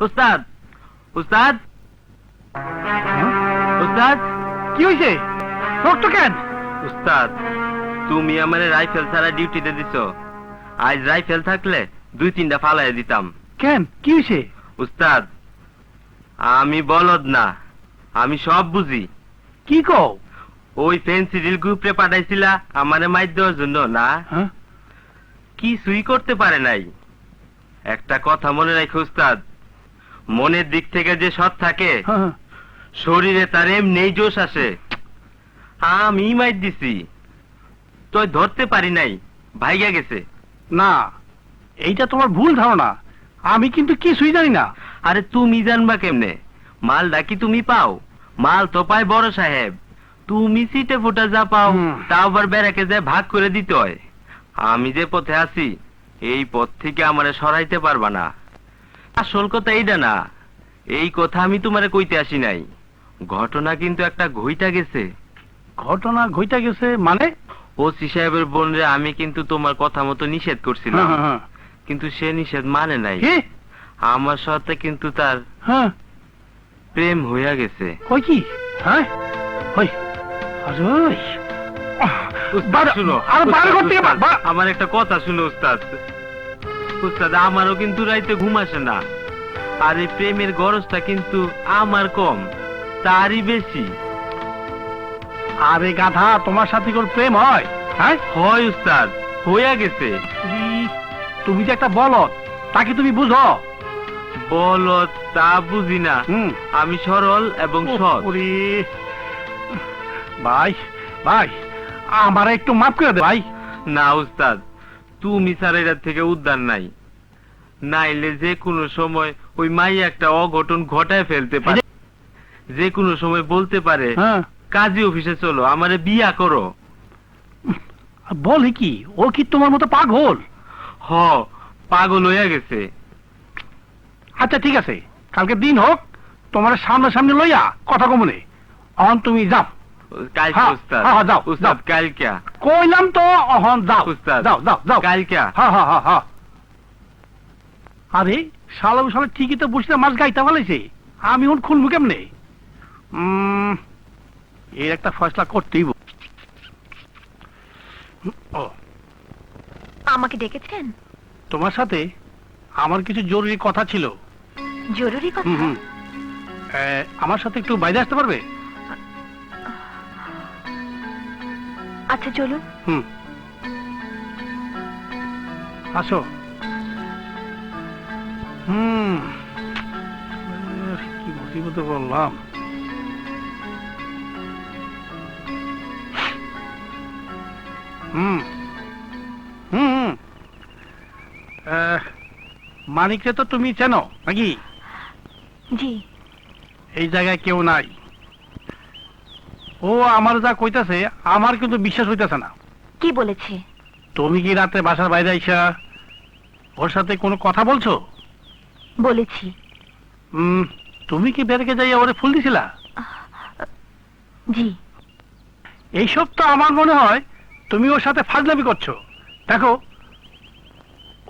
উস্তাদ উস্তাদ উস্তাদ কি হয়েছে? রক্ত কেন? উস্তাদ তুমি আমারে রাইফেল ছাড়া ডিউটিতে দিছো। আজ রাইফেল থাকলে 2-3টা ফালাই দিতাম। কেন কি হয়েছে? উস্তাদ আমি বলদ না, আমি সব বুঝি। কি কও? ওই ফেন্সিডিল গ্রুপে পাঠাইছিলা আমারে মাইর দেওয়ার জন্য না? হ্যাঁ? কিছুই করতে পারে নাই। একটা কথা মনে রাখো উস্তাদ, মনের দিক থেকে যে সৎ থাকে হ্যাঁ। শরীরে তার এমনি জোশ আসে। আমি মাইর দিছি, তুই ধরতে পারি নাই, ভাইগা গেছে। না, এইটা তোমার ভুল ধারণা। আমি কিন্তু কিছুই জানি না। আরে তুমি জানবা কেমনে? মালটা কি তুমি পাও? মাল তো পায় বড় সাহেব। তুমি সিটে ফোটা যা পাও তা আবার ব্যারাকে যায় ভাগ করে দিতে হয়। আমি যে পথে আছি এই পথ থেকে আমারে সরাইতে পারবা না। আসল কথা এইটা না, এই কথা আমি তোমারে কইতে আসি নাই। ঘটনা কিন্তু একটা ঘইটা গেছে। ঘটনা ঘইটা গেছে মানে? ওসি সাহেবের বোনরে আমি কিন্তু তোমার কথা মতো নিষেধ করছিলাম, কিন্তু সে নিষেধ মানে নাই। কি? আমার সাথে কিন্তু তার হ্যাঁ। প্রেম হইয়া গেছে। কই কি? হ্যাঁ ওই আরে উস্তাদ শুনো, আর বাইরে ঘর থেকে উস্তাদ, আমার একটা কথা শুনো উস্তাদ। উস্তাদ আমারও কিন্তু রাইতে ঘুম আসে না। আর এই প্রেমের গরজটা কিন্তু আমার কম, তারই বেশি। আরে গাধা, তোমার সাথে কোন প্রেম হয়? হ্যাঁ হয় উস্তাদ, হইয়া গেছে। তুমি যে একটা বলদ, তাকে তুমি বুঝো? বলত তা বুঝি না, আমি সরল এবং সৎ। ভাই ভাই, আমার একটু মাফ করে দে ভাই। না উস্তাদ, তুমি স্যারের থেকে উদ্ধার নাই। নাইলে যে কোনো সময় ওই মাই একটা অঘটন ঘটায় ফেলতে পারে। যে কোনো সময় বলতে পারে কাজী অফিসে চলো, আমারে বিয়া করো। বলে কি, ও কি তোমার মতো পাগল? হ, পাগল হইয়া গেছে। আচ্ছা ঠিক আছে, কালকে দিন হোক, তোমার সামনে লইয়া কথা কমনে। অহন তুমি যাও। কালকে উস্তাদ। যাও উস্তাদ কালকে কইলাম তো, অহন যাও উস্তাদ। যাও যাও যাও কালকে। আরে শালা ঠিকই তো বসে মাছ গাইতে ফেলেছে। আমি এখন খুলবো কেমনে? এর একটা ফয়সলা করতেই। ও, আমাকে ডেকেছেন? তোমার সাথে আমার কিছু জরুরি কথা ছিল। জরুরি কথা? আমার সাথে একটু বাইরে আসতে পারবে? আচ্ছা চলুন। আসো। কি মুসিবতে বললাম। মানিককে তো তুমি চেনো নাকি? জি। এই জায়গায় কেউ নাই। ও আমার যা কইতাছে আমার কিন্তু বিশ্বাস হইতাছে না। কি বলেছে? তুমি কি রাতে বাসার বাইরে আইসা ওর সাথে কোনো কথা বলছো? বলেছি। তুমি কি বেরকে যাইয়া ওরে ফুল দিছিলা? জি। এইসব তো আমার মনে হয় তুমি ওর সাথে ফাজলামি করছো। দেখো,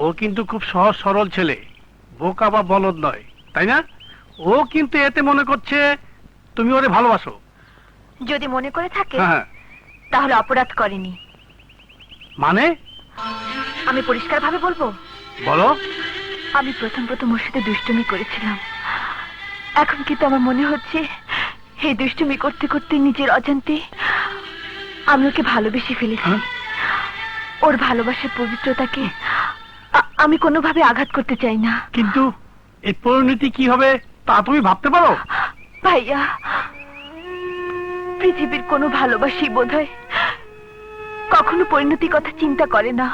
ও কিন্তু খুব সহজ সরল ছেলে, বোকা বা বলদ নয়, তাই না? ও কিন্তু এতে মনে করছে তুমি ওরে ভালোবাসো। যদি মনে করে থাকে তাহলে অপরাধ করেনি। মানে? আমি পরিষ্কার ভাবে বলবো? বলো। আমি প্রথম ওর সাথে দুষ্টুমি করেছিলাম। এখন কিন্তু আমার মনে হচ্ছে এই দুষ্টুমি করতে করতে নিজের অজান্তে আমি ওকে ভালোবেসে ফেলেছি। ওর ভালোবাসার পবিত্রতাকে আমি কোনোভাবে আঘাত করতে চাই না। কিন্তু এই পরিণতি কি হবে তা তুমি ভাবতে পারো? ভাইয়া, পৃথিবীর কোনো ভালোবাসি বোধহয় কখনো পরিণতি কথা চিন্তা করে না।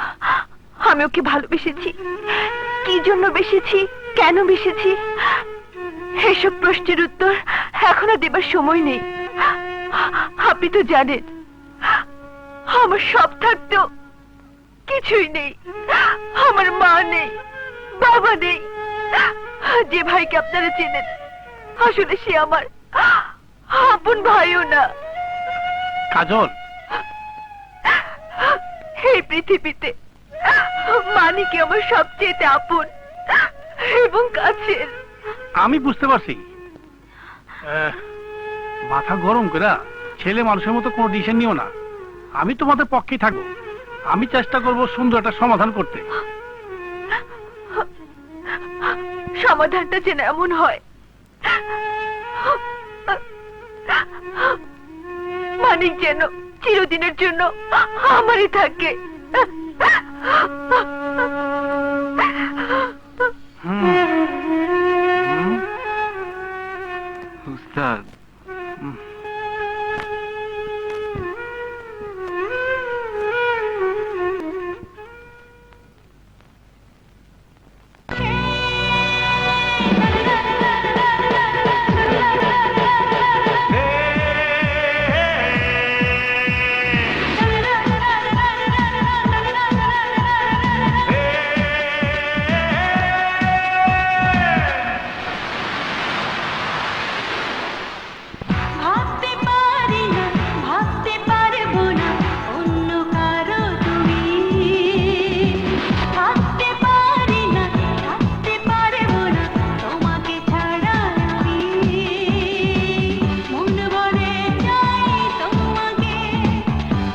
আমি ওকে ভালোবেসেছি, কি জন্য বেসেছি, কেন বেসেছি, এসব প্রশ্নের উত্তর এখনো দেবার সময় নেই। আপনি তো জানেন আমার সব থাকতেও কিছুই নেই। আমার মা নেই, বাবা নেই। যে ভাইকে আপনারা চেনেন আসলে সে আমার আপন ভাইও না। কাজল, এই পৃথিবীতে মানিক আমার সবচেয়ে আপন এবং কাছের। আমি বুঝতে পারছি। মাথা গরম করে ছেলে মানুষের মতো কোনো ডিসিশন নিও না। আমি তোমাদের পক্ষেই থাকবো। আমি চেষ্টা করব সুন্দর একটা সমাধান করতে। সমাধানটা যেন এমন হয় মানিক যেন চিরদিনের জন্য আমারই থাকে। উস্তাদ, ভাবতে পারি না, ভাবতে পারবো না অন্য কারো তুমি। থাকতে পারি না, থাকতে পারবো না তোমাকে ছাড়া আমি। মন ভরে চাই তোমাকে,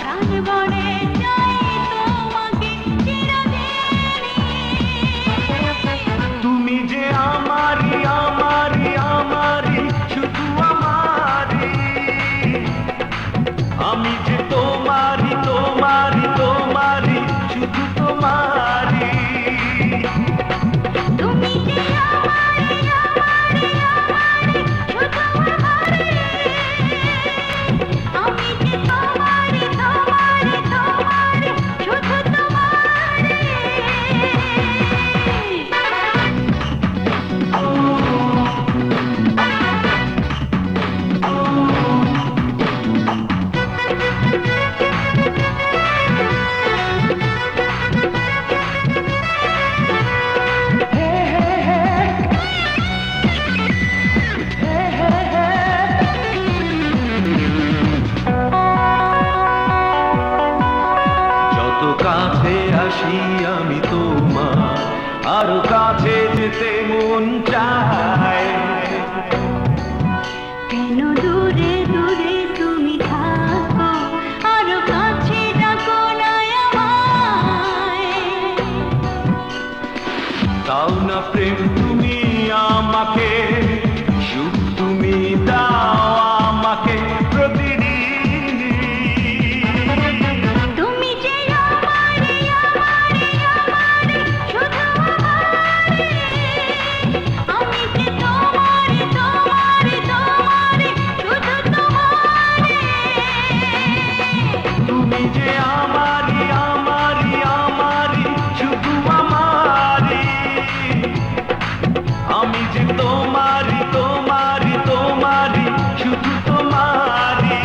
প্রাণ ভরে চাই তোমাকে চিরদিনই। তুমি যে আমারি আমারি আমারি শুধু আমারি, আমি যে তোমারি তোমারি তোমারি শুধু তোমারি। তুমি যে আমারি আমারি আমারি শুধু আমারি, আমি যে তোমারি তোমারি তোমারি শুধু তোমারি। যত কাছে আসি আমি তোমার, আরো কাছে যেতে মন চায়। কেন দূরে দূরে তুমি থাকো, আরো কাছে ডাকো না আমায়। দাও না প্রেম তুমি আমাকে, সুখ তুমি দাও আমাকে প্রতিদিনই। তুমি যে আমারি আমারি আমারি শুধু আমারি, আমি যে তোমারি তোমারি তোমারি শুধু তোমারি। তুমি যে আমারি আমারি আমারি শুধু আমারি, আমি যে তোমারি তোমারি তোমারি শুধু তোমারি।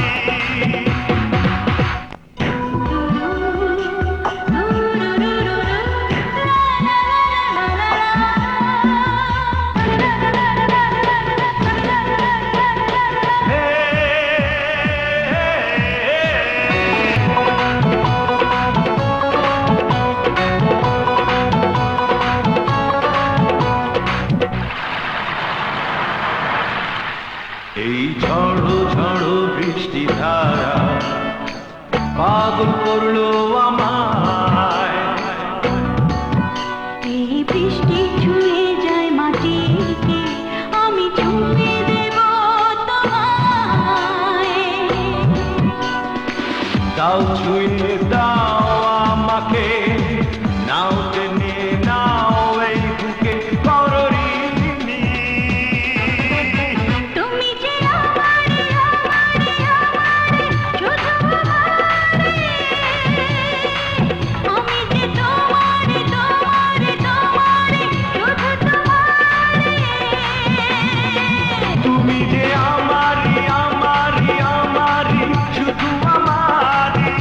এই ঝড়ো ঝড়ো বৃষ্টি ধারা পাগল করলো আমায়। এই বৃষ্টি ছুঁয়ে যায় মাটিকে, আমি ছুঁয়ে দেব তোমায়। দাও ছুঁয়ে দাও আমাকে, নাও টেনে নাও এই বুকে কররিনি। তুমি যে আমারি আমারি আমারি শুধু আমারি, আমি যে তোমারি তোমারি তোমারি শুধু তোমারি। তুমি যে আমারি আমারি আমারি শুধু আমারি,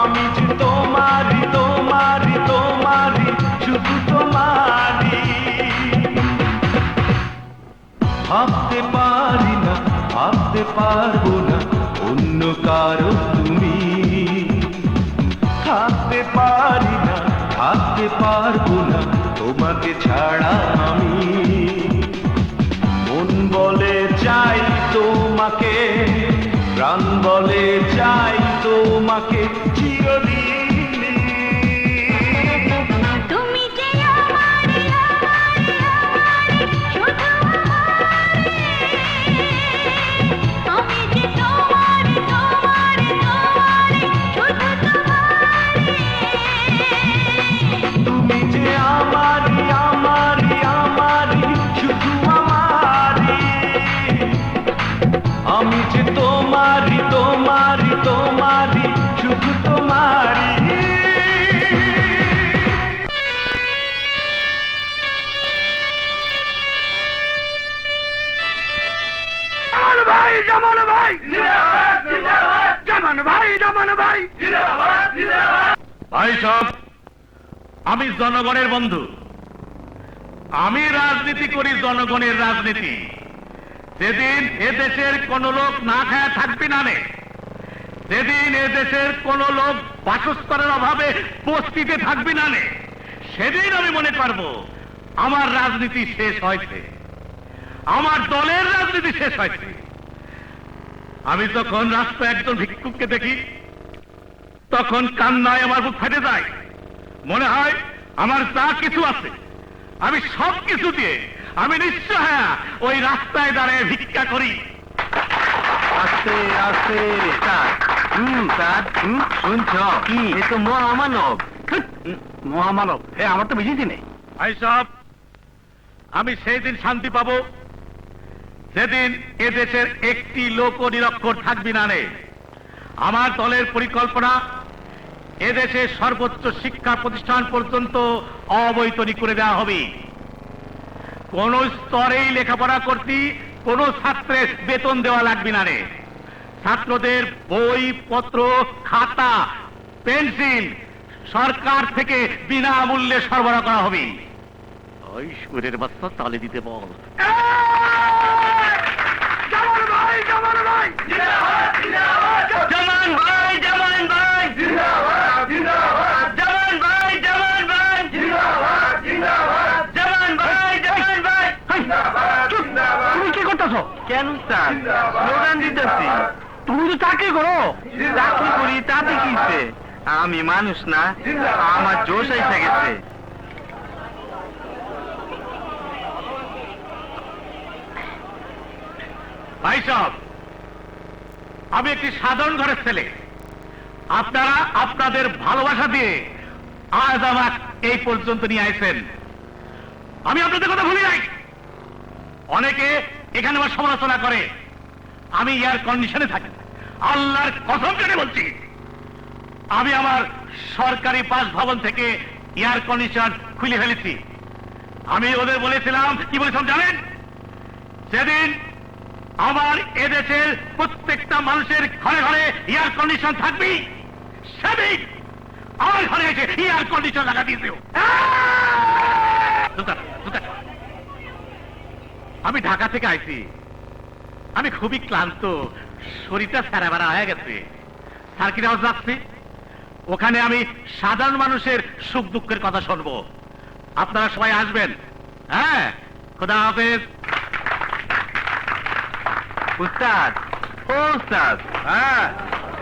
আমি যে তোমারি তোমারি তোমারি শুধু তোমারি। ভাবতে পারি না, ভাবতে পারবো না অন্য কারো তুমি। থাকতে পারি না, থাকতে পারবো না তোমাকে ছাড়া আমি। মন বলে চাই তোমাকে, প্রাণ বলে চাই তোমাকে চিরদিন। তুমি যে আমারে আমারে আমারে শুধু আমারে, আমি যে তোমারে তোমারে তোমারে শুধু তোমারে। তুমি যে আমারি আমারি আমারি শুধু আমারি, আমি যে তোমারি তোমারি তোমারি শুধু তোমারি। ভাই সব, আমি জনগণের বন্ধু, আমি রাজনীতি করি জনগণের রাজনীতি। যেদিন এদেশের কোন লোক না খায় থাকবি না রে, যেদিন এদেশের কোন লোক বাসস্থানের অভাবে বস্তিতে থাকবি না রে, সেদিন আমি মনে করব আমার রাজনীতি শেষ হয়েছে, আমার দলের রাজনীতি শেষ হয়েছে। আমি যখন রাস্তায় একজন ভিক্ষুককে দেখি তখন কান্নায় আমার বুক ফেটে যায়। মনে হয় আমার যা কিছু আছে আমি সব কিছু দিয়ে আমি নিঃসহায়া ওই রাস্তায় দাঁড়িয়ে ভিক্ষা করি। আস্তে আস্তে স্যার। স্যার শুনছ কি, এ তো মহামানব। মহামানব হে আমার তো বুঝেছি নেই। ভাই সব, আমি সেই দিন শান্তি পাবো যেদিন এদেশের একটি লোক নিরক্ষর থাকবি না রে। আমার দলের পরিকল্পনা এদেশের সর্বোচ্চ শিক্ষা প্রতিষ্ঠান পর্যন্ত অবৈতনিক করে দেওয়া হবে। কোন স্তরেই লেখাপড়া করতে কোন ছাত্রের বেতন দেওয়া লাগবে না রে। ছাত্রদের বই পত্র খাতা পেন্সিল সরকার থেকে বিনামূল্যে সরবরাহ করা হবে। ওই সুরের বাচ্চা তালে দিতে বল। জামান ভাই জামান ভাই জামান ভাই জামান ভাই জামান ভাই জামান ভাই জামান ভাই জামান ভাই। তুমি কি করতেছো? কেন স্যার? স্লোগান দিতেছি। তুমি তো চাকরি করো। চাকরি করি তাতে কিছে? আমি মানুষ না, আমার জোশ এসে গেছে। ভাই সাহেব, আমি একটি সাধারণ ঘরের ছেলে। আপনারা আপনাদের ভালোবাসা দিয়ে আজ আমার এই পর্যন্ত নিয়ে আসেন। আমি আপনাদের কথা ভুলি নাই। অনেকে এখানে আমার সমালোচনা করে, আমি এয়ার কন্ডিশনে থাকি। আল্লাহর কসম করে বলছি, আমি আমার সরকারি বাসভবন থেকে এয়ার কন্ডিশন খুলে ফেলেছি। আমি ওদের বলেছিলাম, কি বলেছিলাম জানেন? যেদিন আমার এদেশের প্রত্যেকটা মানুষের ঘরে ঘরে এয়ার কন্ডিশন থাকবি, সেদিন আমার ঘরে এসে এয়ার কন্ডিশন লাগা দিয়েছিল। আমি ঢাকা থেকে আইছি, আমি খুবই ক্লান্ত, শরীরটা স্যারাবারা হয়ে গেছে। সার্কিট হাউস যাচ্ছি, ওখানে আমি সাধারণ মানুষের সুখ দুঃখের কথা শুনবো। আপনারা সবাই আসবেন। হ্যাঁ, খোদা হাফেজ। উস্তাদ, ও উস্তাদ। হ্যাঁ,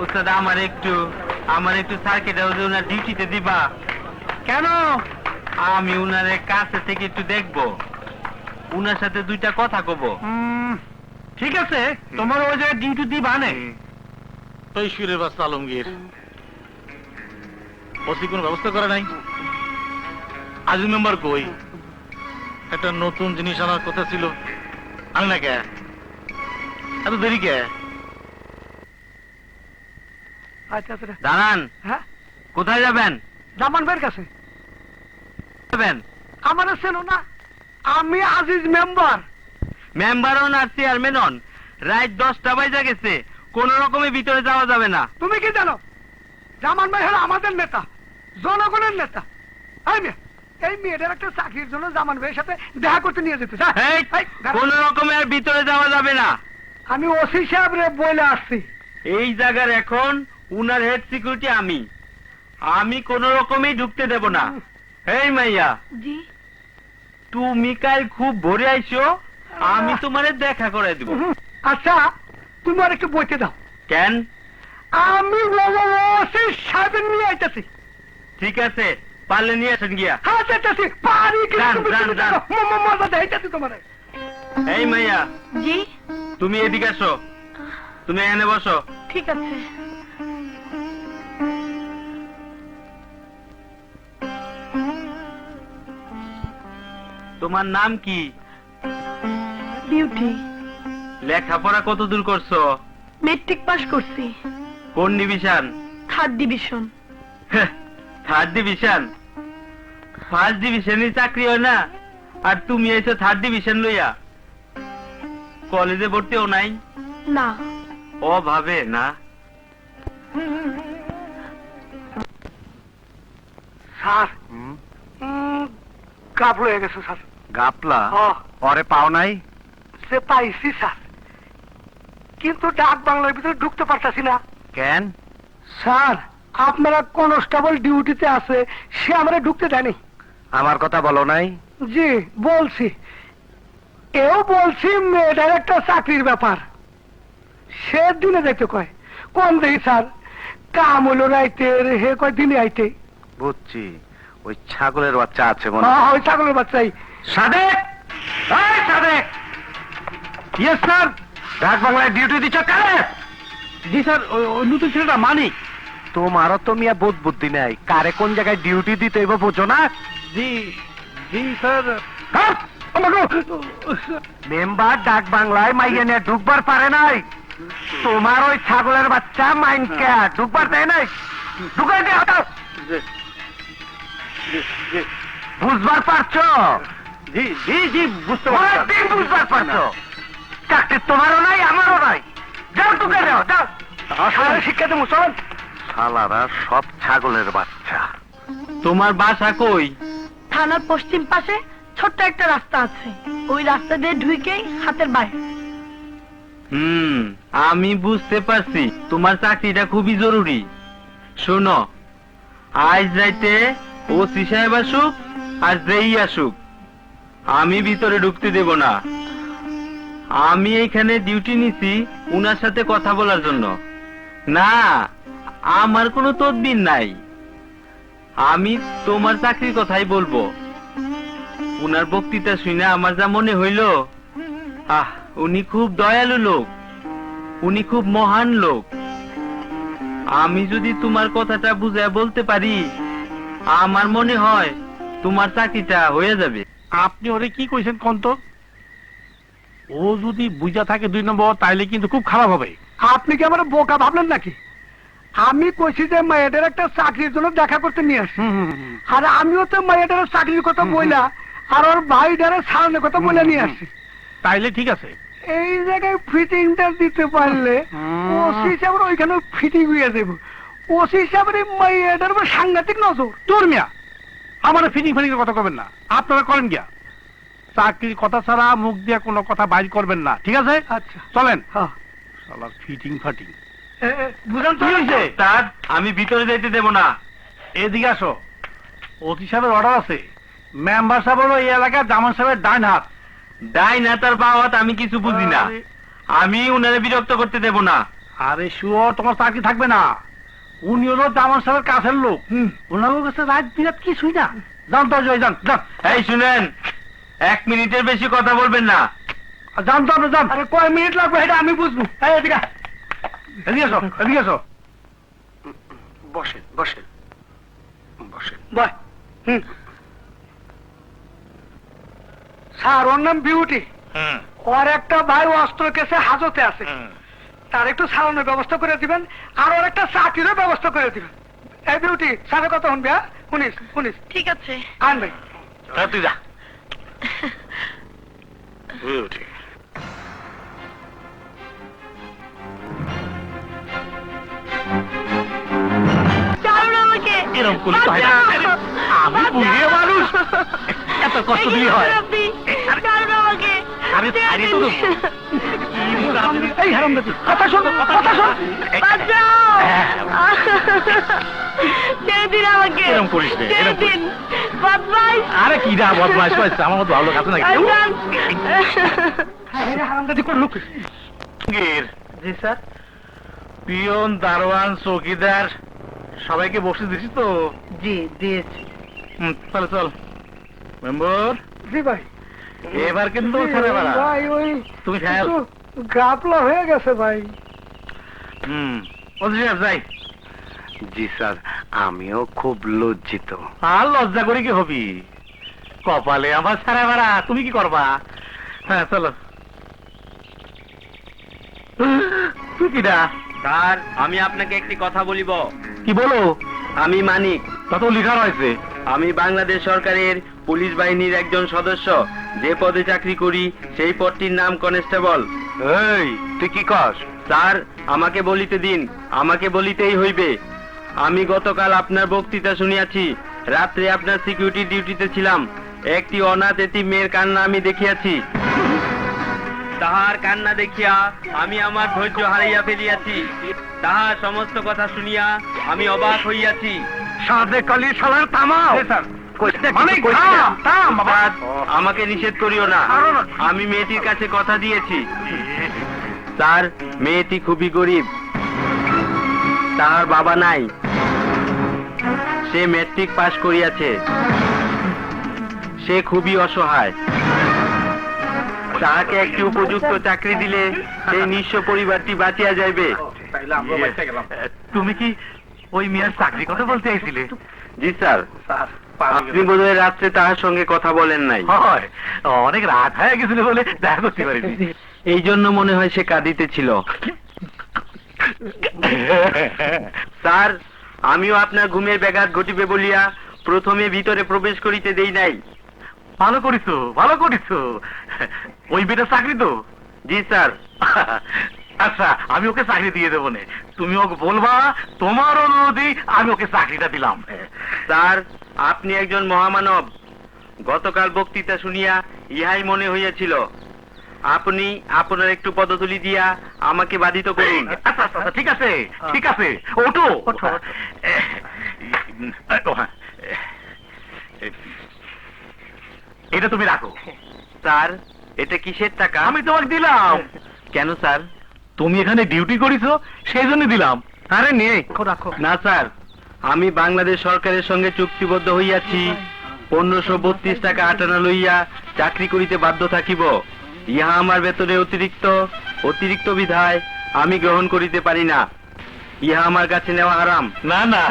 উস্তাদ আমার একটু সার্কিট হাউসে ওনার ডিউটিতে দিবা। কেন? আমি উনারে কাছে থেকে একটু দেখবো, উনার সাথে দুইটা কথা কব। ঠিক আছে, তোমার ওই জায়গায় ডিউটি দিবা নে। তো সুরের বাস আলমগীর ওসি কোন ব্যবস্থা করে নাই। আজ মেম্বার কই? একটা নতুন জিনিস আনার কথা ছিল, আনে না কে? এত দেরি কে? আচ্ছা আচ্ছা, দাঁড়ান। হ্যাঁ, কোথায় যাবেন? জামান ভাইয়ের কাছে। যাবেন? আমার ছিল না, আমি আজিজ মেম্বার। মেম্বার হন আর চেয়ারম্যান হন, রাত 10টা বাজে গেছে, কোন রকমে ভিতরে যাওয়া যাবে না। তুমি কি জানো জামান ভাই হলো আমাদের নেতা, জনগণের নেতা। এই মেয়েদের একটা চাকরির জন্য জামান ভাইয়ের সাথে দেখা করতে নিয়ে যেতে চায়। এই, কোন রকমে আর ভিতরে যাওয়া যাবে না। আমি ওসি সাহেব রে বলে আসছি, এই জায়গার এখন উনার হেড সিকিউরিটি আমি কোন রকমেই ঢুকতে দেব না। এই মাইয়া, জি তুমি কাল খুব ভোরে আইসো, আমি তোমারে দেখা করে দিব। আচ্ছা তুমি আর একটু বইতে দাও, কেন? আমি সাহেবের নিয়ে আইতাছি। ঠিক আছে, পারলে নিয়ে আসেন গিয়া। হ্যাঁ যাইতাছি, পারি যান, যান, যান। মজা দেখাইতাছি তোমার। এই মাইয়া, জি তুমি এদিকে আসো, তুমি এনে বসো। ঠিক আছে। তোমার নাম কি? বিউটি। লেখাপড়া কত দূর করছো? মেট্রিক পাস করছি, কোন division? 3rd division. Third division? First ডিভিশনে চাকরি হয় না, আর তুমি এসে থার্ড ডিভিশন লইয়া? কলেজে ভর্তিও নাই? না। ও ভাবে না। স্যার গাফল হয়ে গেছে স্যার। গাপলা? হ্যাঁ। পরে পাও নাই? সে পাইছি স্যার, কিন্তু ডাক বাংলার ভিতরে ঢুকতে পারতাছি না। কেন? স্যার আপনারা কনস্টেবল ডিউটিতে আছে, সে আমরা ঢুকতে দেয়নি। আমার কথা বলো নাই? জি বলছি, এও বলছি মেয়েটার একটা চাকরির ব্যাপার, সে দিনে দেখতে কয়। কোন দেখি স্যার, কাম হলো রাইতে, হে কয় দিনে আইতে। বুঝছি, ওই ছাগলের বাচ্চা আছে হ্যাঁ ওই ছাগলের বাচ্চাই। সাদেক! এই সাদেক! Yes sir. ডাক বাংলায় ডিউটি দিচ্ছ কারে? জি স্যার, ওই নতুন ছেলেটা মানিক। তোমারও তো মিয়া বোধ বুদ্ধি নাই, কারে কোন জায়গায় ডিউটি দিতে হইব বুঝো না? জি জি স্যার। মেম্বার ডাক বাংলায় মাইয়া নিয়ে ঢুকবার পারে নাই, তোমার ওই ছাগলের বাচ্চা মাইনকে ঢুকবার দেয় নাই। ঢুকাই দে, হটাও। বুঝবার পারছো? জি জি জি বুঝতে অনেকদিন বুঝবার পারছো। চাকরি তোমারও নাই, আমারও নাই। যাও ঢুকে দাও, যাও। শিক্ষা দেবো চল। শালারা সব ছাগলের বাচ্চা। তোমার বাসা কই? থানার পশ্চিম পাশে ছোট্ট একটা রাস্তা আছে, ওই রাস্তা দিয়ে ঢুকেই হাতের বাইরে। আমি বুঝতে পারছি তোমার চাকরিটা খুবই জরুরি। শোনো, আজ রাইতে ওসি সাহেব আসুক আর যেই আসুক, আমি ভিতরে ঢুকতে দেব না। আমি এখানে ডিউটি নিছি উনার সাথে কথা বলার জন্য। না, আমার কোনো তদবির নাই, আমি তোমার চাকরির কথাই বলবো। উনার বক্তৃতা শুনে আমার যা মনে হইল, উনি খুব দয়ালু লোক, উনি খুব মহান লোক। আমি যদি তোমার কথাটা বুঝায় বলতে পারি, আমার মনে হয় তোমার চাকরিটা হয়ে যাবে। আপনি ওরে কি কইছেন কোন তো? ও যদি বুঝা থাকে 2 নম্বর, তাইলে কিন্তু খুব খারাপ হবে। আপনি কি আমার বোকা ভাবলেন নাকি? আমি কইছি যে মেয়েটার একটা চাকরির জন্য দেখা করতে নিয়ে আসি, আর আমিও তো মেয়েটার চাকরির কথা বইলা আর ওর ভাইটারে সামনে কথা বলে নিয়ে আসি। তাইলে ঠিক আছে, এই জায়গায় ফিটিংটা দিতে পারলে ওসি সাহেবের ওইখানে ফিটিং হয়ে যাবো। ওসি সাহেবের মেয়েটার উপর সাংঘাতিক নজর। তোর মিয়া আমার ফিটিং ফিটিং কথা করবেন না, আপনারা করেন গিয়া। চাকরির কথা ছাড়া মুখ দিয়ে কোনো কথা বাইর করবেন না, ঠিক আছে? আচ্ছা চলেন। শালার ফিটিং ফাটিং বুঝান তো। তার আমি ভিতরে যাইতে দেব না। এদিকে আসো, ওসি সাহেবের অর্ডার আছে। মেম্বার সাহেব হলো এই এলাকার জামান সাহেবের ডাইন হাত। ডাইন হাত আর বাম হাত আমি কিছু বুঝি না, আমি উনারে বিরক্ত করতে দেব না। আরে শুয়োর, তোমার চাকরি থাকবে না। উনি হলো জামান সাহেবের কাছের লোক, ওনার কাছে রাত বিরাত কিছুই না। যান তো, যান যান। এই শুনেন, 1 মিনিটের বেশি কথা বলবেন না। যান তো আপনি যান। আরে কয় মিনিট লাগবে এটা আমি বুঝবো। এদিকে এদিকে আসো, এদিকে আসো। বসেন বসেন বসেন। বয়। স্যার ওর নাম বিউটি, ওর একটা ভাই অস্ত্র কেসে হাজতে আছে, তার একটু সালানোর ব্যবস্থা করে দিবেন, আর ওর একটা চাকরিরও ব্যবস্থা করে দিবেন। এই বিউটি স্যারের কথা শুনবে? শুনিস শুনিস? ঠিক আছে। আন ভাই তুই যা। ছাড়ুন আমাকে। এরকম করলে তো হয় না। বাঁচাও। আমি বুড়িয়ে মানুষ, এত কষ্ট দিলে হয়? আপনি ছাড়ুন আমাকে। আমি ছাড়িয়ে তো দেবো। ছেড়ে দিন। এই হারামজাদি, কথা শোন, কথা শোন। বাঁচাও। ছেড়ে দিন আমাকে। এরম করিস নে, ছেড়ে এরম করিস দিন। বদমাইশ আরে কি না বদমাইশ হয়েছে আমার মতো ভালো লোক আছে নাকি আজান। জি স্যার পিয়ন দারোয়ান চৌকিদার সবাইকে বসে দিছি তো জি দিয়েছি। তাহলে চল মেম্বার জি ভাই। এবার কিন্তু ছেড়ে বেড়া ভাই ওই তুমি খেয়াল একটু গাপলা হয়ে গেছে ভাই। ওসি সাহেব যাই জি স্যার, আমিও খুব লজ্জিত। আর লজ্জা করে কি হবি কপালে আমার ছেড়ে বেড়া তুমি কি করবা হ্যাঁ চলো তুই কিটা স্যার আমি আপনাকে একটি কথা বলিব। কি বলো আমি মানিক, তত লিখা রয়েছে আমি বাংলাদেশ সরকারের পুলিশ বাহিনীর একজন সদস্য। যে পদে চাকরি করি সেই পদটির নাম কনস্টেবল। এই তুই কি কর? স্যার আমাকে বলিতে দিন, আমাকে বলিতেই হইবে। আমি গতকাল আপনার বক্তৃতা শুনিয়াছি। রাত্রে আপনার সিকিউরিটি ডিউটিতে ছিলাম। একটি অনাথ এতিম মেয়ের কান্না আমি দেখিয়াছি। তাহার কান্না দেখিয়া আমি আমার ধৈর্য হারাইয়া ফেলিয়াছি। তাহার সমস্ত কথা শুনিয়া আমি অবাক হইয়াছি। সাদে কালি শালার থামাও। মানিক, থাম, থাম, বাবা। আমাকে নিষেধ করিও না। আমি মেয়েটির কাছে কথা দিয়েছি। স্যার মেয়েটি খুবই গরিব, তাহার বাবা নাই। সে ম্যাট্রিক পাশ করিয়াছে। সে খুবই অসহায়। তাহাকে একটি উপযুক্ত চাকরি দিলে সেই নিঃস্ব পরিবারটি বাঁচিয়া যাইবে। তুমি কি ওই মেয়ের চাকরি কথা বলতে আইছিলে জি স্যার, আপনি বোধহয় রাত্রে তাহার সঙ্গে কথা বলেন নাই। হয় অনেক রাত হয়ে গেছিল বলে দেখা করতে পারিনি এই জন্য মনে হয় সে কাঁদিতেছিল। স্যার আমিও আপনার ঘুমের ব্যাঘাত ঘটিবে বলিয়া প্রথমে ভিতরে প্রবেশ করিতে দেই নাই। ভালো করিছো ভালো করিছো ওই বেটা চাকরি তো জি স্যার। আচ্ছা আমি ওকে চাকরি দিয়ে দেবো নে তুমি ওকে বলবা তোমার অনুরোধে আমি ওকে চাকরিটা দিলাম স্যার আপনি একজন মহামানব। গতকাল বক্তৃতা শুনিয়া ইহাই মনে হইয়াছিল। আপনি আপনার একটু পদতুলি দিয়া আমাকে বাধিত করুন। আচ্ছা আচ্ছা আচ্ছা, ঠিক আছে ঠিক আছে ওঠো এটা তুমি রাখো স্যার এটা কিসের টাকা? আমি তোমাকে দিলাম কেন স্যার? তুমি এখানে ডিউটি করেছো সেই জন্য দিলাম আরে নে। রাখো। না স্যার, আমি বাংলাদেশ সরকারের সঙ্গে চুক্তিবদ্ধ হইয়াছি। 1532 টাকা আটানা লইয়া চাকরি করিতে বাধ্য থাকিব। ইহা আমার বেতনে অতিরিক্ত বিধায় আমি গ্রহণ করিতে পারি না। ইহা আমার কাছে নেওয়া হারাম। না না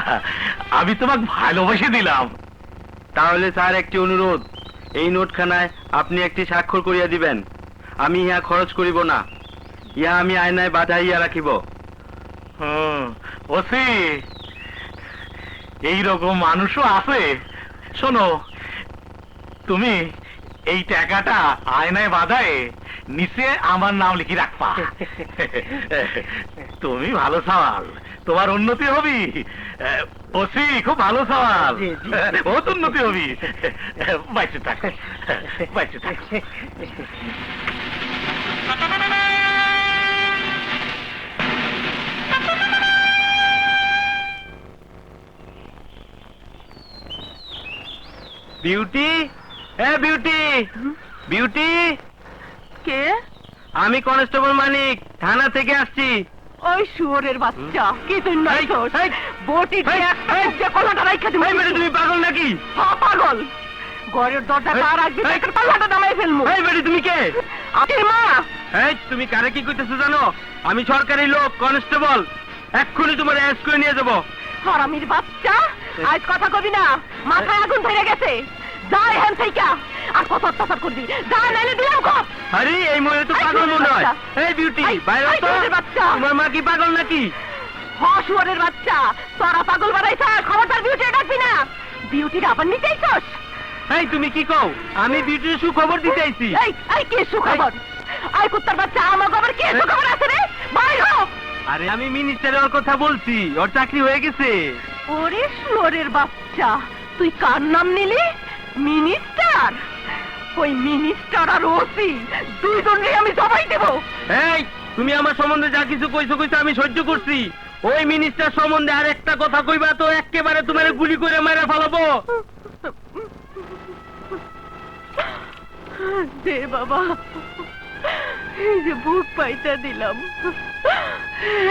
আমি তোমাকে ভালোবেসে দিলাম তাহলে স্যার একটি অনুরোধ, এই নোটখানায় আপনি একটি স্বাক্ষর করিয়া দিবেন। আমি ইহা খরচ করিব না। ইহা আমি আয়নায় বাঁধাইয়া রাখিব। ওসি এইরকম মানুষও আছে। শোনো তুমি এই টাকাটা আয়নায় বাঁধায় নিচে আমার নাম লিখে রাখবা। তুমি ভালো সওয়াল, তোমার উন্নতি হবি। ওসি খুব ভালো সওয়াল, জি, জি। বহুত উন্নতি হবি। বাইচে থাক বাইচে থাক। বিউটি, বিউটি, বিউটি, কে? আমি কনস্টেবল মানিক, থানা থেকে আসছি। ওই শুয়োরের বাচ্চা কি তুই নয় এই, বটি এই, এই, কলাটা রাইখা দিবি। এই বেটা তুমি পাগল নাকি? হ্যাঁ, পাগল। ঘরের দরজা এই, কার রাখবি এই, পাল্লাটা নামাই ফেলবো। এই বেটা তুমি কে? আমি মা। এই তুমি কারে কি কইতেছো জানো? আমি সরকারি লোক, কনস্টেবল। এক্ষুনি তোমার অ্যারেস্ট করে নিয়ে যাবো। হারামির বাচ্চা, আজ কথা কবি না, মাথায় আগুন ধরে গেছে। যা এখান থেকে, আর কত অত্যাচার করবি, যা নাইলে দিলাম খপ। আরে এই মনে তো এই, পাগল মনে হয়। বাচ্চা। এই বিউটি এই, বাইরে এই, তো। শুয়োরের বাচ্চা। তোমার মা কি পাগল নাকি? শুয়োরের বাচ্চা, তোরা পাগল বানাইছ, খবরদার বিউটি ডাকবি না। বিউটির আবার নিতে আইছস? এই তুমি কি কও? আমি বিউটির সুখবর দিতে আইছি। এই কে সুখবর? আই কুত্তার বাচ্চা, আমার খবর কে সুখবর আছে রে? বাইর হ। আরে আমি মিনিস্টারের কথা বলছি, ওর চাকরি হয়ে গেছে। ওরে শুয়োরের বাচ্চা, তুই কার নাম নিলি? মিনিস্টার? ওই মিনিস্টার আর ওসি দুইজনকে আমি জবাই দেব। এই তুমি আমার সম্বন্ধে যা কিছু কইছো আমি সহ্য করছি। ওই মিনিস্টার সম্বন্ধে আর একটা কথা কইবা তো একেবারে তোমার গুলি করে মেরে ফেলাবো। দে বাবা, এই যে বুক পাইটা দিলাম,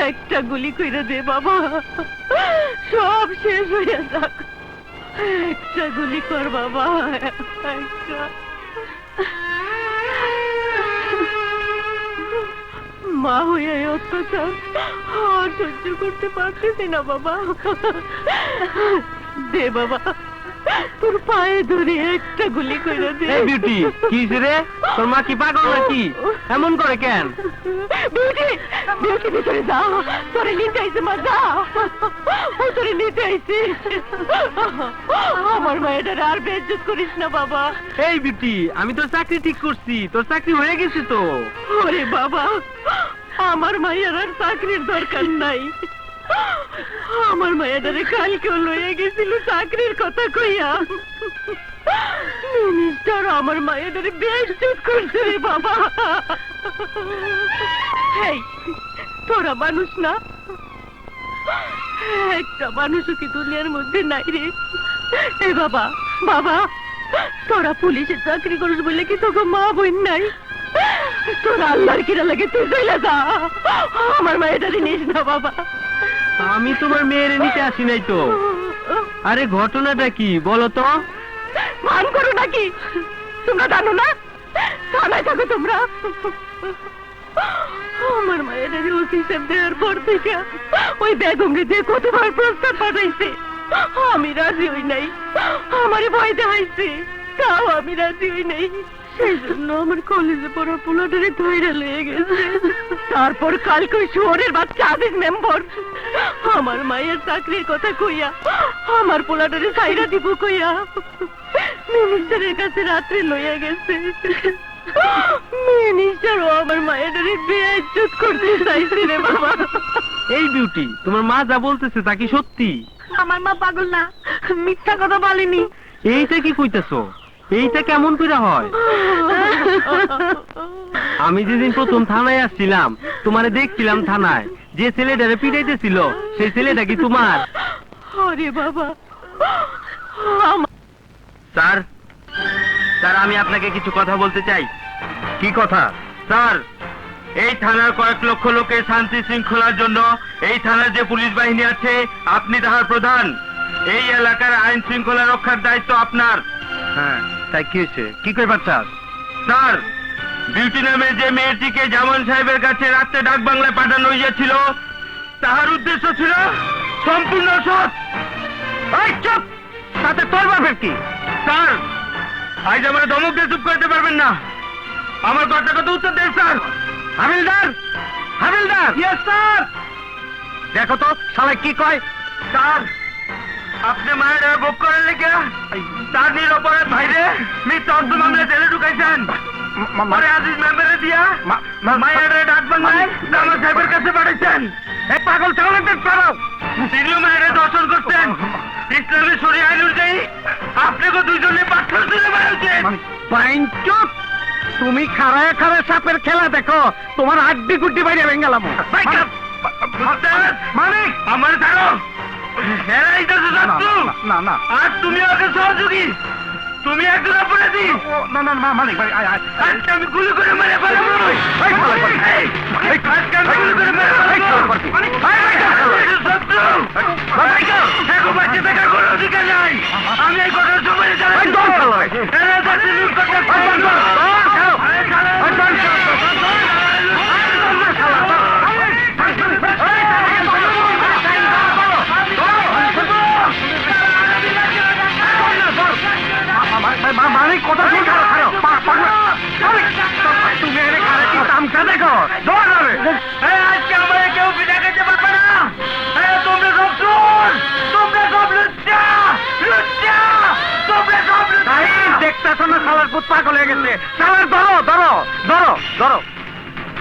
একটা গুলি কইরা দে বাবা, সব শেষ হইয়া যাক। একটা গুলি কর বাবা, একটা। মা হইয়া এই অত্যাচার আর সহ্য করতে পারতেছি না বাবা। দে বাবা, তোর পায়ে ধরে একটা গুলি করে দে। এই বিউটি, কি হইছে রে? তোর মা কি পাগল নাকি? এমন করে কেন? বিউটি, বিউটি ভিতরে যা, তোরে নিতে আইছে মা, যা, ও তোরে নিতে আইছে। আমার মায়ের আর বেজ্জত করিস না বাবা। এই বিউটি, আমি তোর চাকরি ঠিক করছি, তোর চাকরি হয়ে গেছে তো। ওরে বাবা, আমার মায়ের আর চাকরির দরকার নাই। আমার মায়েরারে কালকেও লইয়া গেছিল চাকরির কথা কইয়া। মিনিস্টার আমার মায়েরারে বেজ্জত করছে রে বাবা। এই, তোরা মানুষ না? একটা মানুষও কি দুনিয়ার মধ্যে নাই রে? এ বাবা, বাবা, তোরা পুলিশের চাকরি করিস বলে কি তোকে মা বোন নাই? তোরা আল্লাহর কিরা লাগে, তুই চলে যা, আমার মায়েরারে নিস না বাবা। আমি তোমার মেয়ের নিতে আসি নাই তো। আরে ঘটনাটা কি বলো তো? মান করো নাকি? তোমরা জানো না? থানায় থাকো তোমরা। আমার মায়ের ওসি সাহেব দেওয়ার পর থেকে ওই বেগমকে দিয়ে কতবার প্রস্তাব পাঠাইছে, আমি রাজি হই নাই। আমারে ভয় দেখাইছে, তাও আমি রাজি হই নাই। সেই জন্য আমার কলেজে পড়া পোলাটারে ধৈর্য লেগে গেছে। তারপর কালকে ওই শুয়োরের বাচ্চা আজিজ মেম্বার আমার মায়ের চাকরির কথা কইয়া আমার পোলাটারে সাইরা দিব কইয়া মিনিস্টারের কাছে রাত্রে লইয়া গেছে। মিনিস্টারও আমার মায়ের বেইজ্জত করতে চাইছে রে বাবা। এই বিউটি, তোমার মা যা বলতেছে তা কি সত্যি? আমার মা পাগল না, মিথ্যা কথা বলেনি। এইটা কি কইতেছো? এইটা কেমন করে হয়? আমি যেদিন প্রথম থানায় আসছিলাম, তোমারে দেখছিলাম থানায়, যে ছেলেটারে পিটাইতেছিল সেই ছেলেটা কি তোমার? আরে বাবা, স্যার, স্যার, আমি আপনাকে কিছু কথা বলতে চাই। কি কথা? স্যার, এই থানার কয়েক লক্ষ লোকের শান্তি শৃঙ্খলার জন্য এই থানার যে পুলিশ বাহিনী আছে, আপনি তাহার প্রধান। এই এলাকার আইন শৃঙ্খলা রক্ষার দায়িত্ব আপনার। হ্যাঁ, তাই কি হয়েছে? কি কইবার চাস? স্যার, বিউটি নামে যে মেয়েটিকে জামান সাহেবের কাছে রাত্রে ডাক বাংলায় পাঠানো হইয়াছিল, তাহার উদ্দেশ্য ছিল সম্পূর্ণ সৎ। এই চুপ! তাতে তোর বাপের কি? স্যার, আজ আমার ধমক দিয়ে চুপ করতে পারবেন না। আমার কথা কথা উত্তর দেন স্যার। হাবিলদার! হাবিলদার! Yes sir. দেখো তো শালা কি কয়। স্যার, আপনি মায়ের ভোগ করার লেগে তার নিরপরাধ ভাইরে মিথ্যা অর্থ মামলা জেলে ঢুকাইছেন। পরে আজিজ মেম্বারে দিয়া মায়ের ডাক বাংলায় জামান সাহেবের কাছে পাঠাইছেন। এই পাগল চালাদের ছাড়াও। তিনিও মায়ের দর্শন করতেন। ইসলামী শরীয়ত আইন অনুযায়ী আপনাকে দুইজনে পাথর তুলে মারা উচিত। বাইন চুপ! তুমি খাড়ায় খাড়ায় সাপের খেলা দেখো, তোমার আড্ডি গুড্ডি বাইরে ভেঙ্গালাম। মানিক, আমার ছাড়ো। এরাই তো শত্রু। না না আর তুমি ওকে সহযোগী। তুমি একজন অপরাধী। না না না মানিক ভাই আয় আয়। আজকে আমি গুলি করে মেরে ফেলবো। এই শালা করতি। আজকে আমি গুলি করে মেরে এই শালা ফেলবো। করতি। শত্রু। এখন বাঁচে থাকার কোনো অধিকার নাই। আমি এই কথা সময় এই দল শালা। এরা যাতে লুট করতে পারবো। মানিক কথা শুন। তুমি এনে খারে কি তামসা দেখো? আজকে আমরা কেউ বিদা খেতে পারবে না। তোমরা সব চোর, তোমরা সব লুচ্চা, লুচ্চা, তোমরা সব লুচ্চা। দেখতেছো না শালার পুত পাগল হয়ে গেছে। শালার ধরো ধরো ধরো ধরো।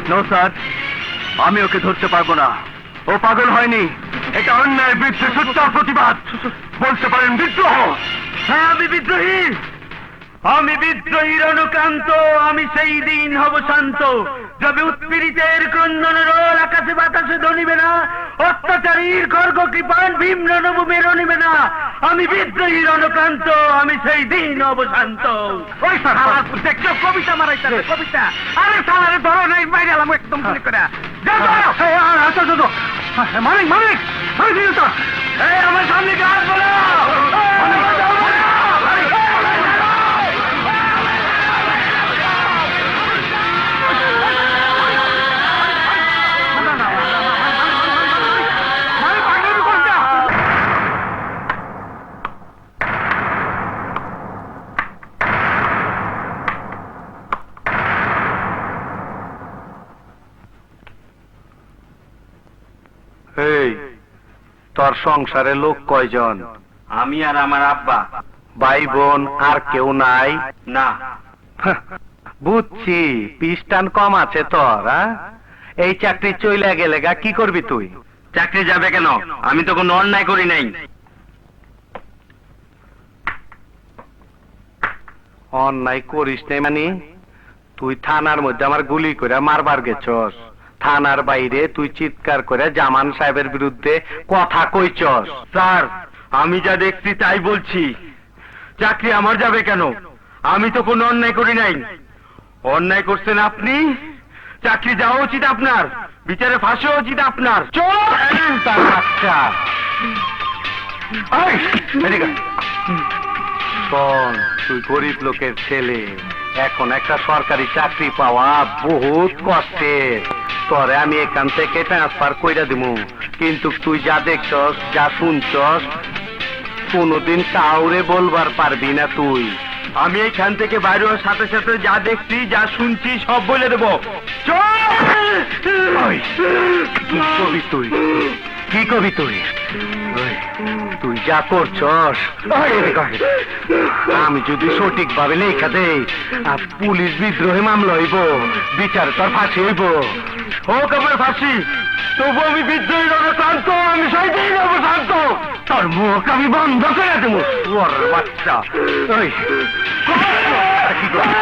নো স্যার, আমি ওকে ধরতে পারবো না। ও পাগল হয়নি। এটা অন্যায়ের বিরুদ্ধে সোচ্চার প্রতিবাদ, বলতে পারেন বিদ্রোহ। হ্যাঁ, আমি বিদ্রোহী। আমি বিদ্রোহীর অনুক্রান্ত। আমি সেই দিন হব শান্ত তবে উৎপীড়িতের ক্রন্দনের রোল আকাশে বাতাসে ধনিবে না, অত্যাচারীর খর্গ কৃপান ভীম রণভূমে রণিবে না। আমি বিদ্রোহী রণক্রান্ত, আমি সেই দিন অবসান্ত। ওই শালার দেখছো কবিতা মারাইছে কবিতা। আরে শালারে ধরো নাই বাইরে এলাম একদম গুলি করে। যাও ধরো। আচ্ছা আচ্ছা মালিক মালিক মালিক তো এই আমার সামনে গাছ বলো। এই তোর সংসারে লোক কয়জন? আমি আর আমার আব্বা। ভাই বোন আর কেউ নাই? না। বুঝছি, পিস্টান কম আছে তোর। এই চাকরি চইলা গেলে গা কি করবি তুই? চাকরি যাবে কেন? আমি তো কোনো অন্যায় করি নাই। অন্যায় করিস নাই মানে? তুই থানার মধ্যে আমার গুলি করে মারবার গেছস, থানার বাইরে তুই চিৎকার করে জামান সাহেবের বিরুদ্ধে কথা কইছস। স্যার, আমি যা দেখছি তাই বলছি। চাকরি আমার যাবে কেন? আমি তো কোনো অন্যায় করি নাই। অন্যায় করছেন আপনি। চাকরি যাওয়া উচিত আপনার, বিচারে ফাঁসা উচিত আপনার। তার বাচ্চা। এই, এদিকে আয়। শোন, তুই গরিব লোকের ছেলে, এখন একটা সরকারি চাকরি পাওয়া বহুত কষ্টের। তোরে আমি এখান থেকে ট্রান্সফার কইরা দিমু, কিন্তু তুই যা দেখছস যা শুনছস কোনোদিন কাউরে বলবার পারবি না তুই। আমি এইখান থেকে বাইরে হওয়ার সাথে সাথে যা দেখছি যা শুনছি সব বলে দেবো। ওই, কি কবি তুই? কি কবি তুই? ওই, তুই যা করছস, ওই, এদিকে আয়। আমি যদি সঠিক ভাবে লেখা দেই আর পুলিশ বিদ্রোহে মামলা হইব, বিচার তোর ফাঁসি হইব। হোক আমার ফাঁসি, তবু আমি বিদ্রোহী রণক্রান্ত, আমি সেই দিন অবসান্ত। তোর মুখ আমি বন্ধ করে দেবো, ওর বাচ্চা। ওই, কি করবি?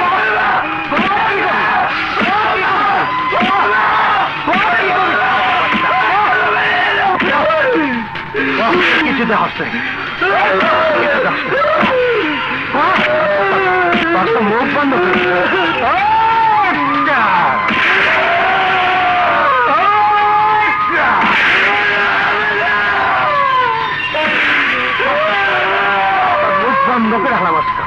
কিছুতে হাসছে, মুখ বন্ধ মুখ বন্ধ করে রাখলাম আজকে।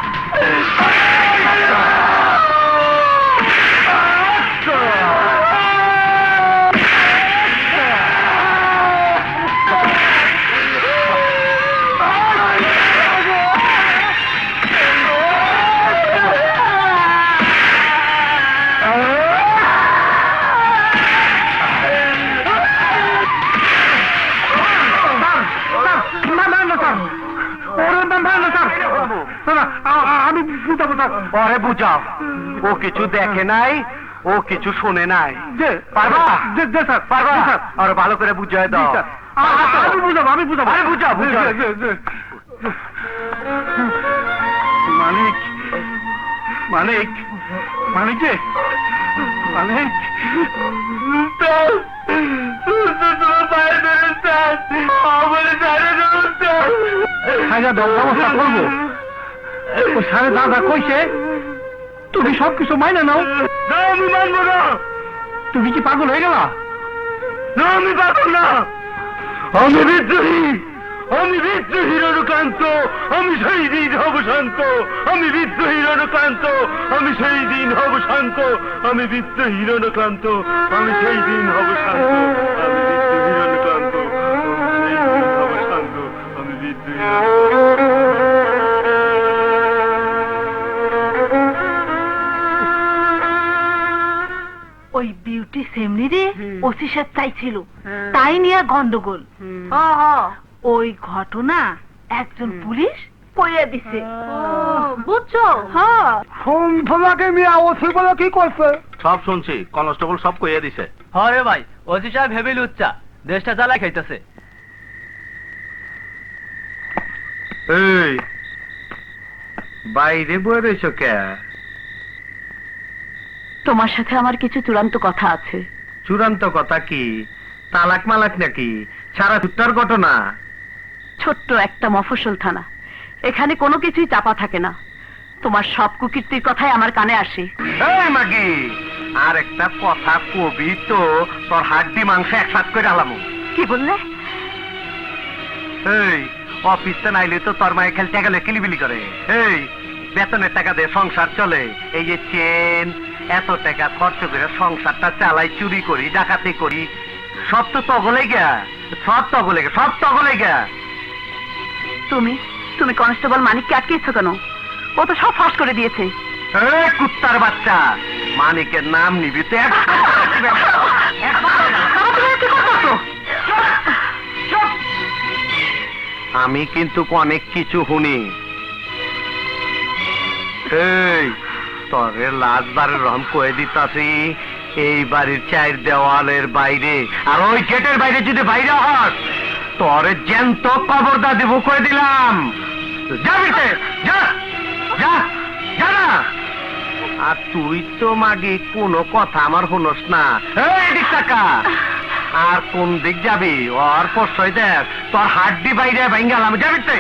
আমি বুঝাবো স্যার। পরে বুঝাও, ও কিছু দেখে নাই, ও কিছু শুনে নাই। পারবা? স্যার পারবা? আর ভালো করে বুঝাই দাও। আমি বুঝাবো, আমি বুঝাবো। আরে বুঝাও, বুঝাও। মালিক মালিক মালিক যে মালিক ব্যবস্থা করবো। ও সাড়ে দাদা কইছে তুমি সবকিছু মাইনা নাও। না, আমি মানবো না। তুমি কি পাগল হয়ে গেলা? না, আমি পাগল না। আমি বিদ্রোহী, আমি বিদ্রোহী রণক্রান্ত, আমি সেই দিন হব শান্ত। আমি বিদ্রোহী রণক্রান্ত, আমি সেই দিন হব শান্ত। আমি বিদ্রোহী রণক্রান্ত, আমি সেই দিন হব শান্ত। আমি বিদ্রোহী রণক্রান্ত, আমি সেই দিন হব শান্ত। আমি বিদ্রোহী। ওই বিউটি সেমনি রে ওসি সাহেব চাইছিল, তাই নিয়ে গন্ডগোল। ওই ঘটনা একজন পুলিশ কইয়া দিছে, বুঝছো? হ্যাঁ, তোমাকে মিয়া ওসি বলে কি করছে? সব শুনছি, কনস্টেবল সব কইয়া দিছে। হরে ভাই, ওসি সাহেব হেবি লুচ্চা, দেশটা চালাই খাইতেছে। এই, বাইরে বয়ে রয়েছ কে? তোমার সাথে আমার কিছু চূড়ান্ত কথা আছে। চূড়ান্ত কথা কি? তালাক মালাক নাকি? সারা সুত্তার ঘটনা? ছোট্ট একটা মফস্বল থানা, এখানে কোনো কিছুই চাপা থাকে না। তোমার সব কুকীর্তির কথাই আমার কানে আসে। এই মাগি, আর একটা কথা কবি তো তোর হাড্ডি মাংস একসাথ করে আলামু। কি বললে? এই অফিসে নাইলে তো তোর মায়ে খেলতে গেলে কিলিবিলি করে। এই বেতনের টাকা দিয়ে সংসার চলে, এই যে চেন এত টাকা খরচ করে সংসারটা চালাই, চুরি করি, ডাকাতি করি, সব তো তগলে গা, সব তগলে গা, সব তগলে গা। তুমি তুমি কনস্টেবল মানিককে আটকেছো কেন? ও তো সব ফাঁস করে দিয়েছে। এই কুত্তার বাচ্চা, মানিকের নাম নিবি তো আমি কিন্তু অনেক কিছু শুনি। এই তরে লাশবারের রহম কয়ে দিতাছি, এই বাড়ির চার দেওয়ালের বাইরে আর ওই গেটের বাইরে যদি বাইরে হস, তরে জ্যান্ত খবরদার দিব কয়ে দিলাম। যাবি যা যা যা না। আর তুই তো মাগি কোনো কথা আমার শুনস না। এই দিক টাকা আর কোন দিক যাবি? ওর পরশয় দেখ তোর হাড্ডি বাইরে ভাঙ্গালাম। যাবি তে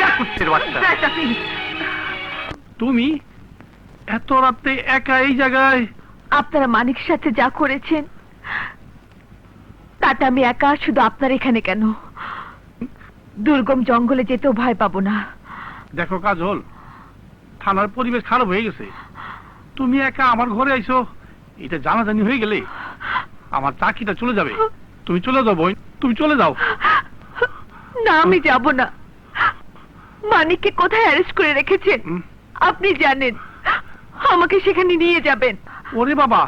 যা কুত্তির বাচ্চা। তুমি এত রাতে একা এই জায়গায়? আপনারা মানিক সাথে যা করেছেন তাতে আমি একা। শুধু আপনার এখানে কেন, দুর্গম জঙ্গলে যেতেও ভয় পাবো না। দেখো কাজল, থানার পরিবেশ খারাপ হয়ে গেছে। তুমি একা আমার ঘরে আইছো, এটা জানাজানি হয়ে গেলে আমার চাকরিটা চলে যাবে। তুমি চলে যাও বোন, তুমি চলে যাও। না, আমি যাব না। মানিককে কোথায় অ্যারেস্ট করে রেখেছেন আপনি জানেন, আমাকে সেখানে নিয়ে যাবেন। ওরে বাবা,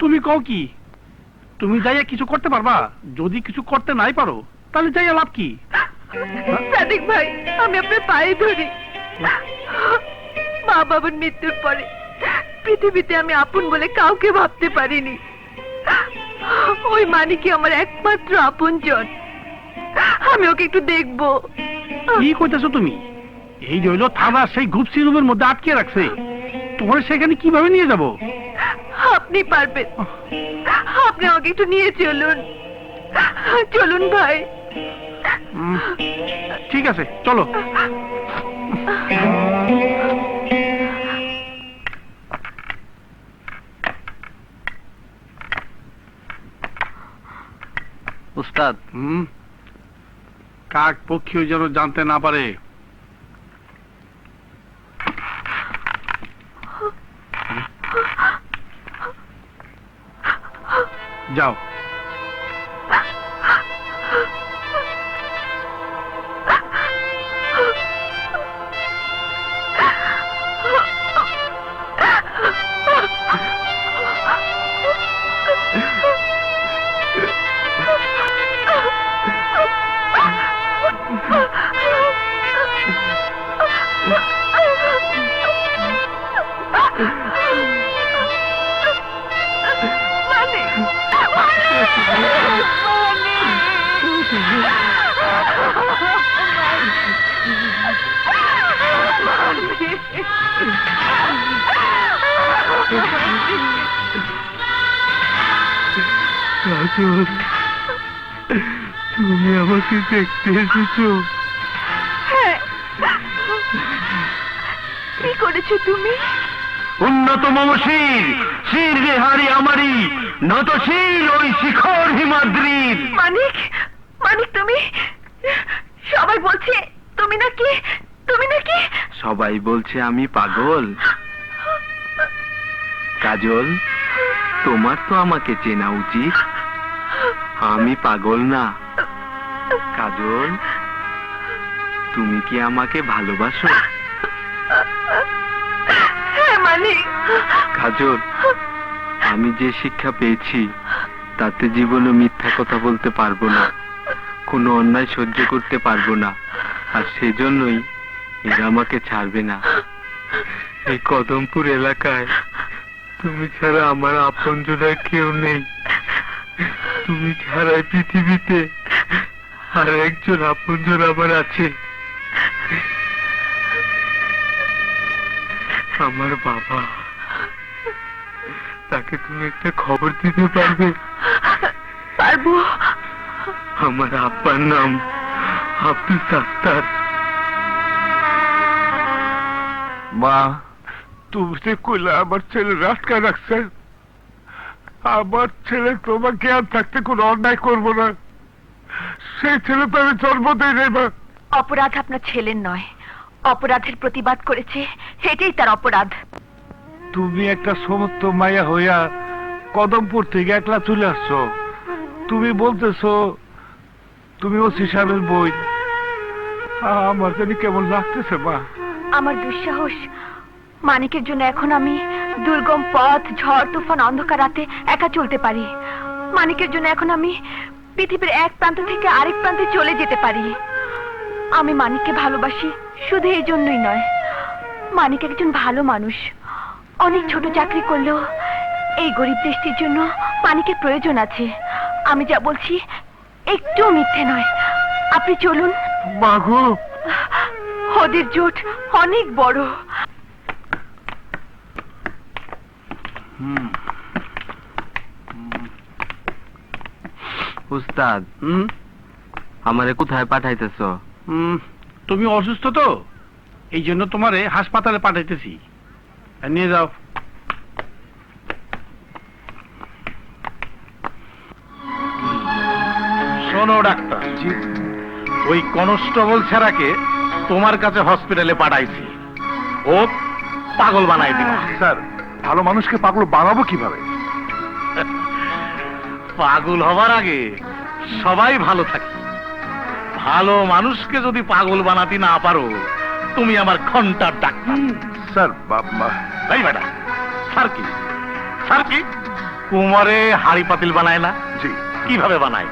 তুমি কও কি? তুমি যাইয়া কিছু করতে পারবা? যদি কিছু করতে নাই পারো তাহলে যাইয়া লাভ কি? সাদিক ভাই, আমি আপনার পায়ে ধরি। মা বাবার মৃত্যুর পরে পৃথিবীতে আমি আপন বলে কাউকে ভাবতে পারিনি। ওই মানিকই আমার একমাত্র আপনজন। আমি ওকে একটু দেখবো। কি কইতেছো তুমি? এই যে হইলো থানা, সেই গুপসি রুমের মধ্যে আটকে রাখছে। তোমার সেখানে কিভাবে নিয়ে যাব? আপনি পারবেন, আপনি আমাকে একটু নিয়ে চলুন। চলুন ভাই। ঠিক আছে, চলো। উস্তাদ, কাক পক্ষীও যেন জানতে না পারে। যাও। তুমি আমাকে দেখতে এসেছো? কি করেছো তুমি? উন্নতম শির, শির রেহারি আমারি, নত শির ওই শিখর হিমাদ্রির। মানিক, মানিক তুমি? সবাই বলছে তুমি নাকি সবাই বলছে আমি পাগল। কাজল, তোমার তো আমাকে চেনা উচিত। আমি পাগল না। কাজল, তুমি কি আমাকে ভালোবাসো? হ্যাঁ মানিক। কাজল, আমি যে শিক্ষা পেয়েছি তাতে জীবনে মিথ্যা কথা বলতে পারবো না, কোনো অন্যায় সহ্য করতে পারবো না। আর সেজন্যই এরা আমাকে ছাড়বে না। এই কদমপুর এলাকায় তুমি ছাড়া আমার আপনজনের কেউ নেই। তুমি ছাড়াই পৃথিবীতে আর একজন আপনজন আমার আছে, আমার বাবা। তাকে তুমি একটা খবর দিতে পারবে? পারবো। আমার আব্বার নাম আব্দুল সাত্তার। মা, তুমি যে কইলা আমার ছেলে রাস্তা রাখছে, আমার ছেলে তোমাকে আর থাকতে কোনো অন্যায় করবো না, সেই ছেলে তো আমি জন্ম দেই নাই মা। অপরাধ আপনার ছেলের নয়, অপরাধের প্রতিবাদ করেছে, এটাই তার অপরাধ। তুমি একটা সমস্ত মায়া হইয়া কদমপুর থেকে একলা চলে আসছো, তুমি বলতেছো তুমি ওসি সাহেবের বই। আমার জানি কেমন লাগতেছে মা। আমার দুঃসাহস, মানিকের জন্য এখন আমি দুর্গম পথ, ঝড় তুফান, অন্ধকার রাতে একা চলতে পারি। মানিকের জন্য এখন আমি পৃথিবীর এক প্রান্ত থেকে আরেক প্রান্তে চলে যেতে পারি। আমি মানিককে ভালোবাসি শুধু এই জন্যই নয়, মানিক একজন ভালো মানুষ। অনেক ছোট চাকরি করলেও এই গরিব দেশটির জন্য মানিকের প্রয়োজন আছে। আমি যা বলছি একটুও মিথ্যে নয়। আপনি চলুন। মাগো, ওদের জোট অনেক বড়। উস্তাদ, আমারে কোথায় পাঠাইতেছ? তুমি অসুস্থ তো, এই জন্য তোমারে হাসপাতালে পাঠাইতেছি, নিয়ে যাও। শোনো ডাক্তার, ওই কনস্টেবল ছাড়াকে তোমার কাছে হসপিটালে পাঠাইছি, ও পাগল বানাই দিবা। স্যার, ভালো মানুষকে পাগল বানাবো কিভাবে? পাগল হবার আগে সবাই ভালো থাকে। ভালো মানুষকে যদি পাগল বানাতে না পারো, তুমি আমার ঘন্টার ডাক্তার। স্যার এই ম্যাডাম, স্যার কি স্যার কি কুমারে হাড়ি পাতিল বানায় না? জি। কিভাবে বানায়?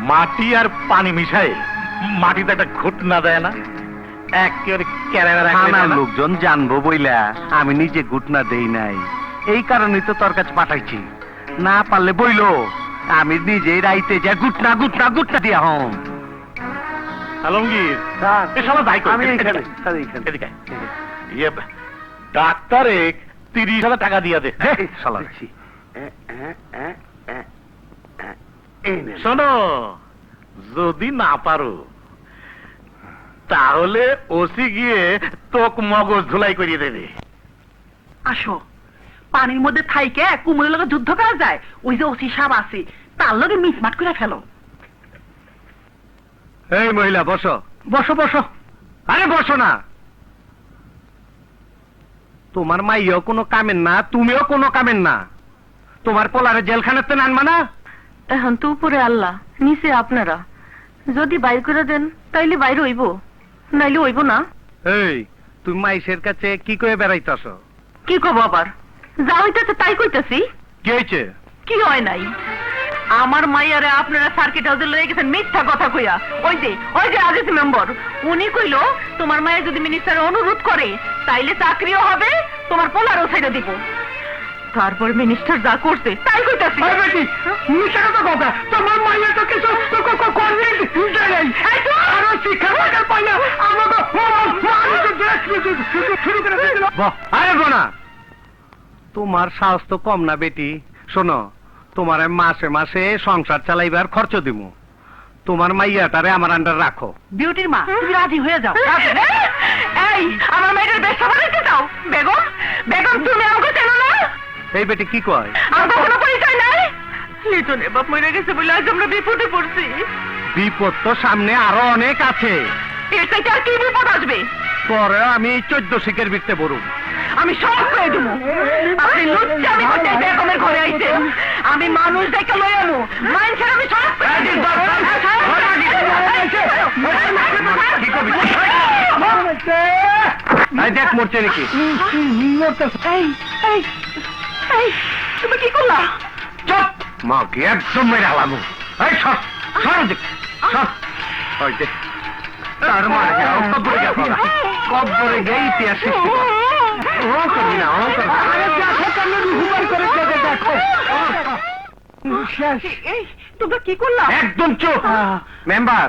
মাটি আর পানি মিশায় মাটিতে একটা ঘটনা দেয় না, একেবারে থানার লোকজন জানবো বইলা আমি নিজে ঘুটনা দেই নাই, এই কারণেই তো তোর কাছে পাঠাইছি। না পারলে বইলো আমি নিজেই রাইতে যা ঘুটনা ঘুটনা ঘুটনা দিয়া হম। আলমগীর, আমি এইখানে, স্যার এইখানে। ডাক্তারে 30,000 টাকা দিয়া দে। শালা শোনো, যদি না পারো তাহলে ওসি গিয়ে তোক মগজ ধুলাই করিয়ে দেবে। আসো, পানির মধ্যে থাইকে কুমড়ের লগে যুদ্ধ করা যায়? ওই যে ওসি সাহেব আছে, তার লগে মিটমাট করে ফেলো। এই মহিলা বসো। বসো বসো। আরে বসো না, তোমার মাইও কোনো কামেন না, তুমিও কোনো কামেন না, তোমার পোলারে জেলখানাতে আনবা না? এখন তো উপরে আল্লাহ, নিচে আপনারা। যদি বাইর করে দেন তাইলে বাইরে হইব, নাইলে হইব না। এই তুমি মাইশের কাছে কি কয়ে বেড়াইতেছ? কি কব আবার? যা হইতেছে তাই কইতেছি। কি হয়েছে? কি হয় নাই? আমার মাইয়ারে আপনারা সার্কিট হাউসে লয়ে গেছেন মিথ্যা কথা কইয়া। ওই যে আজিজ মেম্বার, উনি কইলো তোমার মাইয়া যদি মিনিস্টার অনুরোধ করে তাইলে চাকরিও হবে, তোমার পোলারও ছেড়ে দিব। তারপর মিনিস্টার যা করছে তাই কইতাছি। তোমার মাইয়া তো কিছু আরে বোনা, তোমার সাহস তো কম না বেটি। শোনো, তোমার মাসে মাসে সংসার চালাইবার খরচ দিব, তোমার মাইয়াটারে আমার আন্ডার রাখো। বিউটির মা, তুমি রাজি হয়ে যাও। এই, আমার মেয়েটার ব্যবসা বানাইতে চাও? বেগম, বেগম তুমি আমাকে চেনো না? এই বেটি কি কয়? আমার কখনো পরিচয় নাই? লিটনের বাপ মরে গেছে বলে আজ আমরা বিপদে পড়ছি। বিপদ তো সামনে আরো অনেক আছে। এর চাইতে আর কি বিপদ আসবে? পরে আমি 14 শিখের বিকতে বড়। আমি সব করে দেবো। আপনি লুচ্চামি করতে বেগমের ঘরে আইছেন, আমি মানুষ দেখে লই আনো, মানুষের আমি সব করে দেব। দেখ মরছে নাকি? তুমি কি করলা? চুপ, মাকে একদম মেরে হালানো। এই সর সর দেখ, সর। ওই দেখ, তার মারে যাও, কব্বরে যাও, কব্বরে গিয়ে ইতিহাস সৃষ্টি কর। ও করবি না, ও করবি না। আরে দেখো, কেন রুহুবাই করে দেখো। এই, তোমরা কি করলা? একদম চুপ। মেম্বার,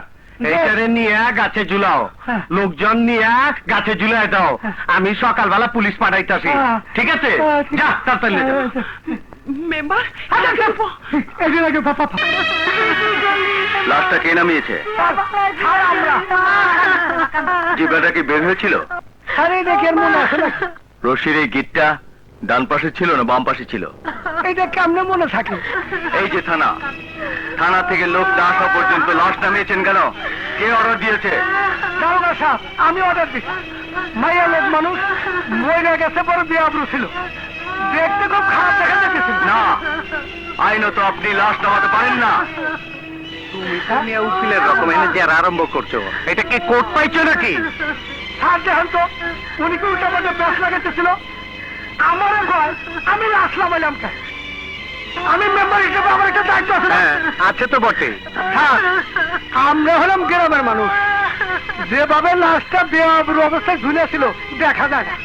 এইটারে নিয়ে গাছে ঝুলাও, হ্যাঁ। লোকজন নিয়ে গাছে ঝুলাই দাও। আমি সকালবেলা পুলিশ পাঠাইতাছি, হ্যাঁ। ঠিক আছে? হ্যাঁ, ঠিক যা আছে। তাড়াতাড়ি যা। মেম্বার লাশটা কে নামিয়েছে? জিব্রাটা কি বের হয়েছিল? আরে দেখে আর মনে আছে না, রশির এই গিটটা ডান পাশে ছিল না বাম পাশে ছিল? এটা কেমনে মনে থাকে? এই যে থানা, থানা থেকে লোক না আসা পর্যন্ত লাশ নামিয়েছেন কেন? কে অর্ডার দিয়েছে? দারোগা সাহেব, আমি অর্ডার দিচ্ছি। মাইয়া লোক মানুষ মরে গেছে, বড় বিয়াবরু ছিল, দেখতে খুব খারাপ দেখা যেতেছিল। না, আইনত আপনি লাশ নামাতে পারেন না। তুমি নিয়ে উকিলের রকম এনে যে আরম্ভ করছো, এটা কি কোর্ট পাইছো নাকি? স্যার দেখেন তো, উনি কি উল্টা পাল্টা ব্যাস লাগাইতেছিল? আমার ভয়, আমি লাশ নামাইলাম কেন? আমি মেম্বার হিসেবে আমার একটা দায়িত্ব আছে না? হ্যাঁ, আছে তো বটে। স্যার, আমরা হলাম গ্রামের মানুষ, যেভাবে লাশটা বেআবরু অবস্থায় ঝুলেছিল দেখা যায় না।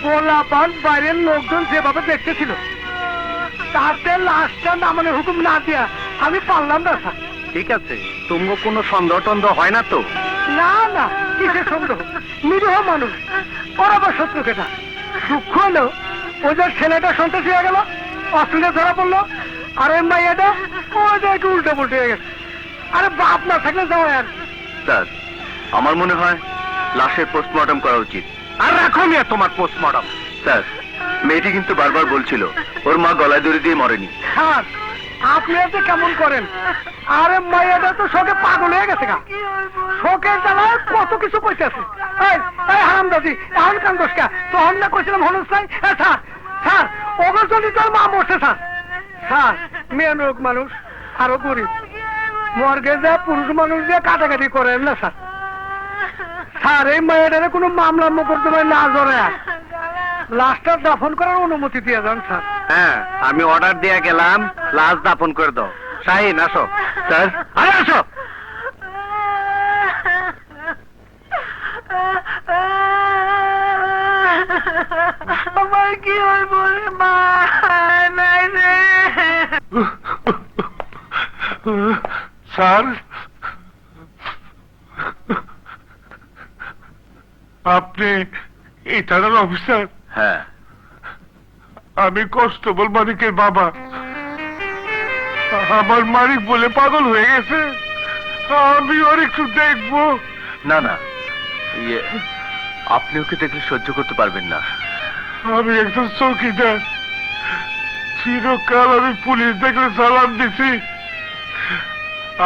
পোলাপান বাইরের লোকজন যেভাবে দেখতেছিল, তাতে লাশটা নামানোর হুকুম না দিয়া আমি পারলাম না স্যার। ঠিক আছে, তোমার কোনো সন্দেহ টন্দেহ হয় না তো? না না, কিসের সন্দেহ? নিরীহ মানুষ, ওর আবার শত্রু কেটা? দুঃখ হলো ওদের ছেলেটা সন্ত্রাসী হয়ে গেল, অস্ট্রেলিয়া ধরা পড়লো, আর ওই মাইয়াটা ওদের একটু উল্টো পুল্টে হয়ে গেছে। আরে বাপ না থাকলে যাও আর। স্যার, আমার মনে হয় লাশের পোস্টমর্টম করা উচিত। আর রাখো মিয়া তোমার পোস্টমর্টম। স্যার, মেয়েটি কিন্তু বারবার বলছিল ওর মা গলায় দড়ি দিয়ে মরেনি। স্যার, আপনি এতে কেমন করেন? আরে মাইয়াটা তো শোকে পাগল হয়ে গেছে গা, শোকের জ্বালায় কত কিছু কইতেছে। এই হারামদাদি, এখন কান দোষকা তখন না কইছিলাম হলুদ নাই। স্যার স্যার, ওগর জন্য তোর মা মরছে স্যার। স্যার, মেয়ে লোক মানুষ, আরো গরিব, মর্গে যা পুরুষ মানুষ দিয়ে কাটাকাটি করেন না স্যার। স্যার, এই মায়েটারে কোনো মামলা মোকদ্দমায় না জড়ে লাশটা দাফন করার অনুমতি দিয়ে যান স্যার। হ্যাঁ, আমি অর্ডার দিয়ে গেলাম, লাশ দাফন করে দাও। শাহিন আসো। স্যার, আরে আসো। আমার কি হইব রে মা? নাই রে। স্যার, আপনি এই থানার অফিসার? হ্যাঁ। আমি কনস্টেবল মানিকের বাবা। আমার মানিক বলে পাগল হয়ে গেছে, আমি ওর একটু দেখবো। না না, ইয়ে, আপনি ওকে দেখলে সহ্য করতে পারবেন না। আমি একজন চৌকিদার, চিরকাল আমি পুলিশ দেখলে সালাম দিছি।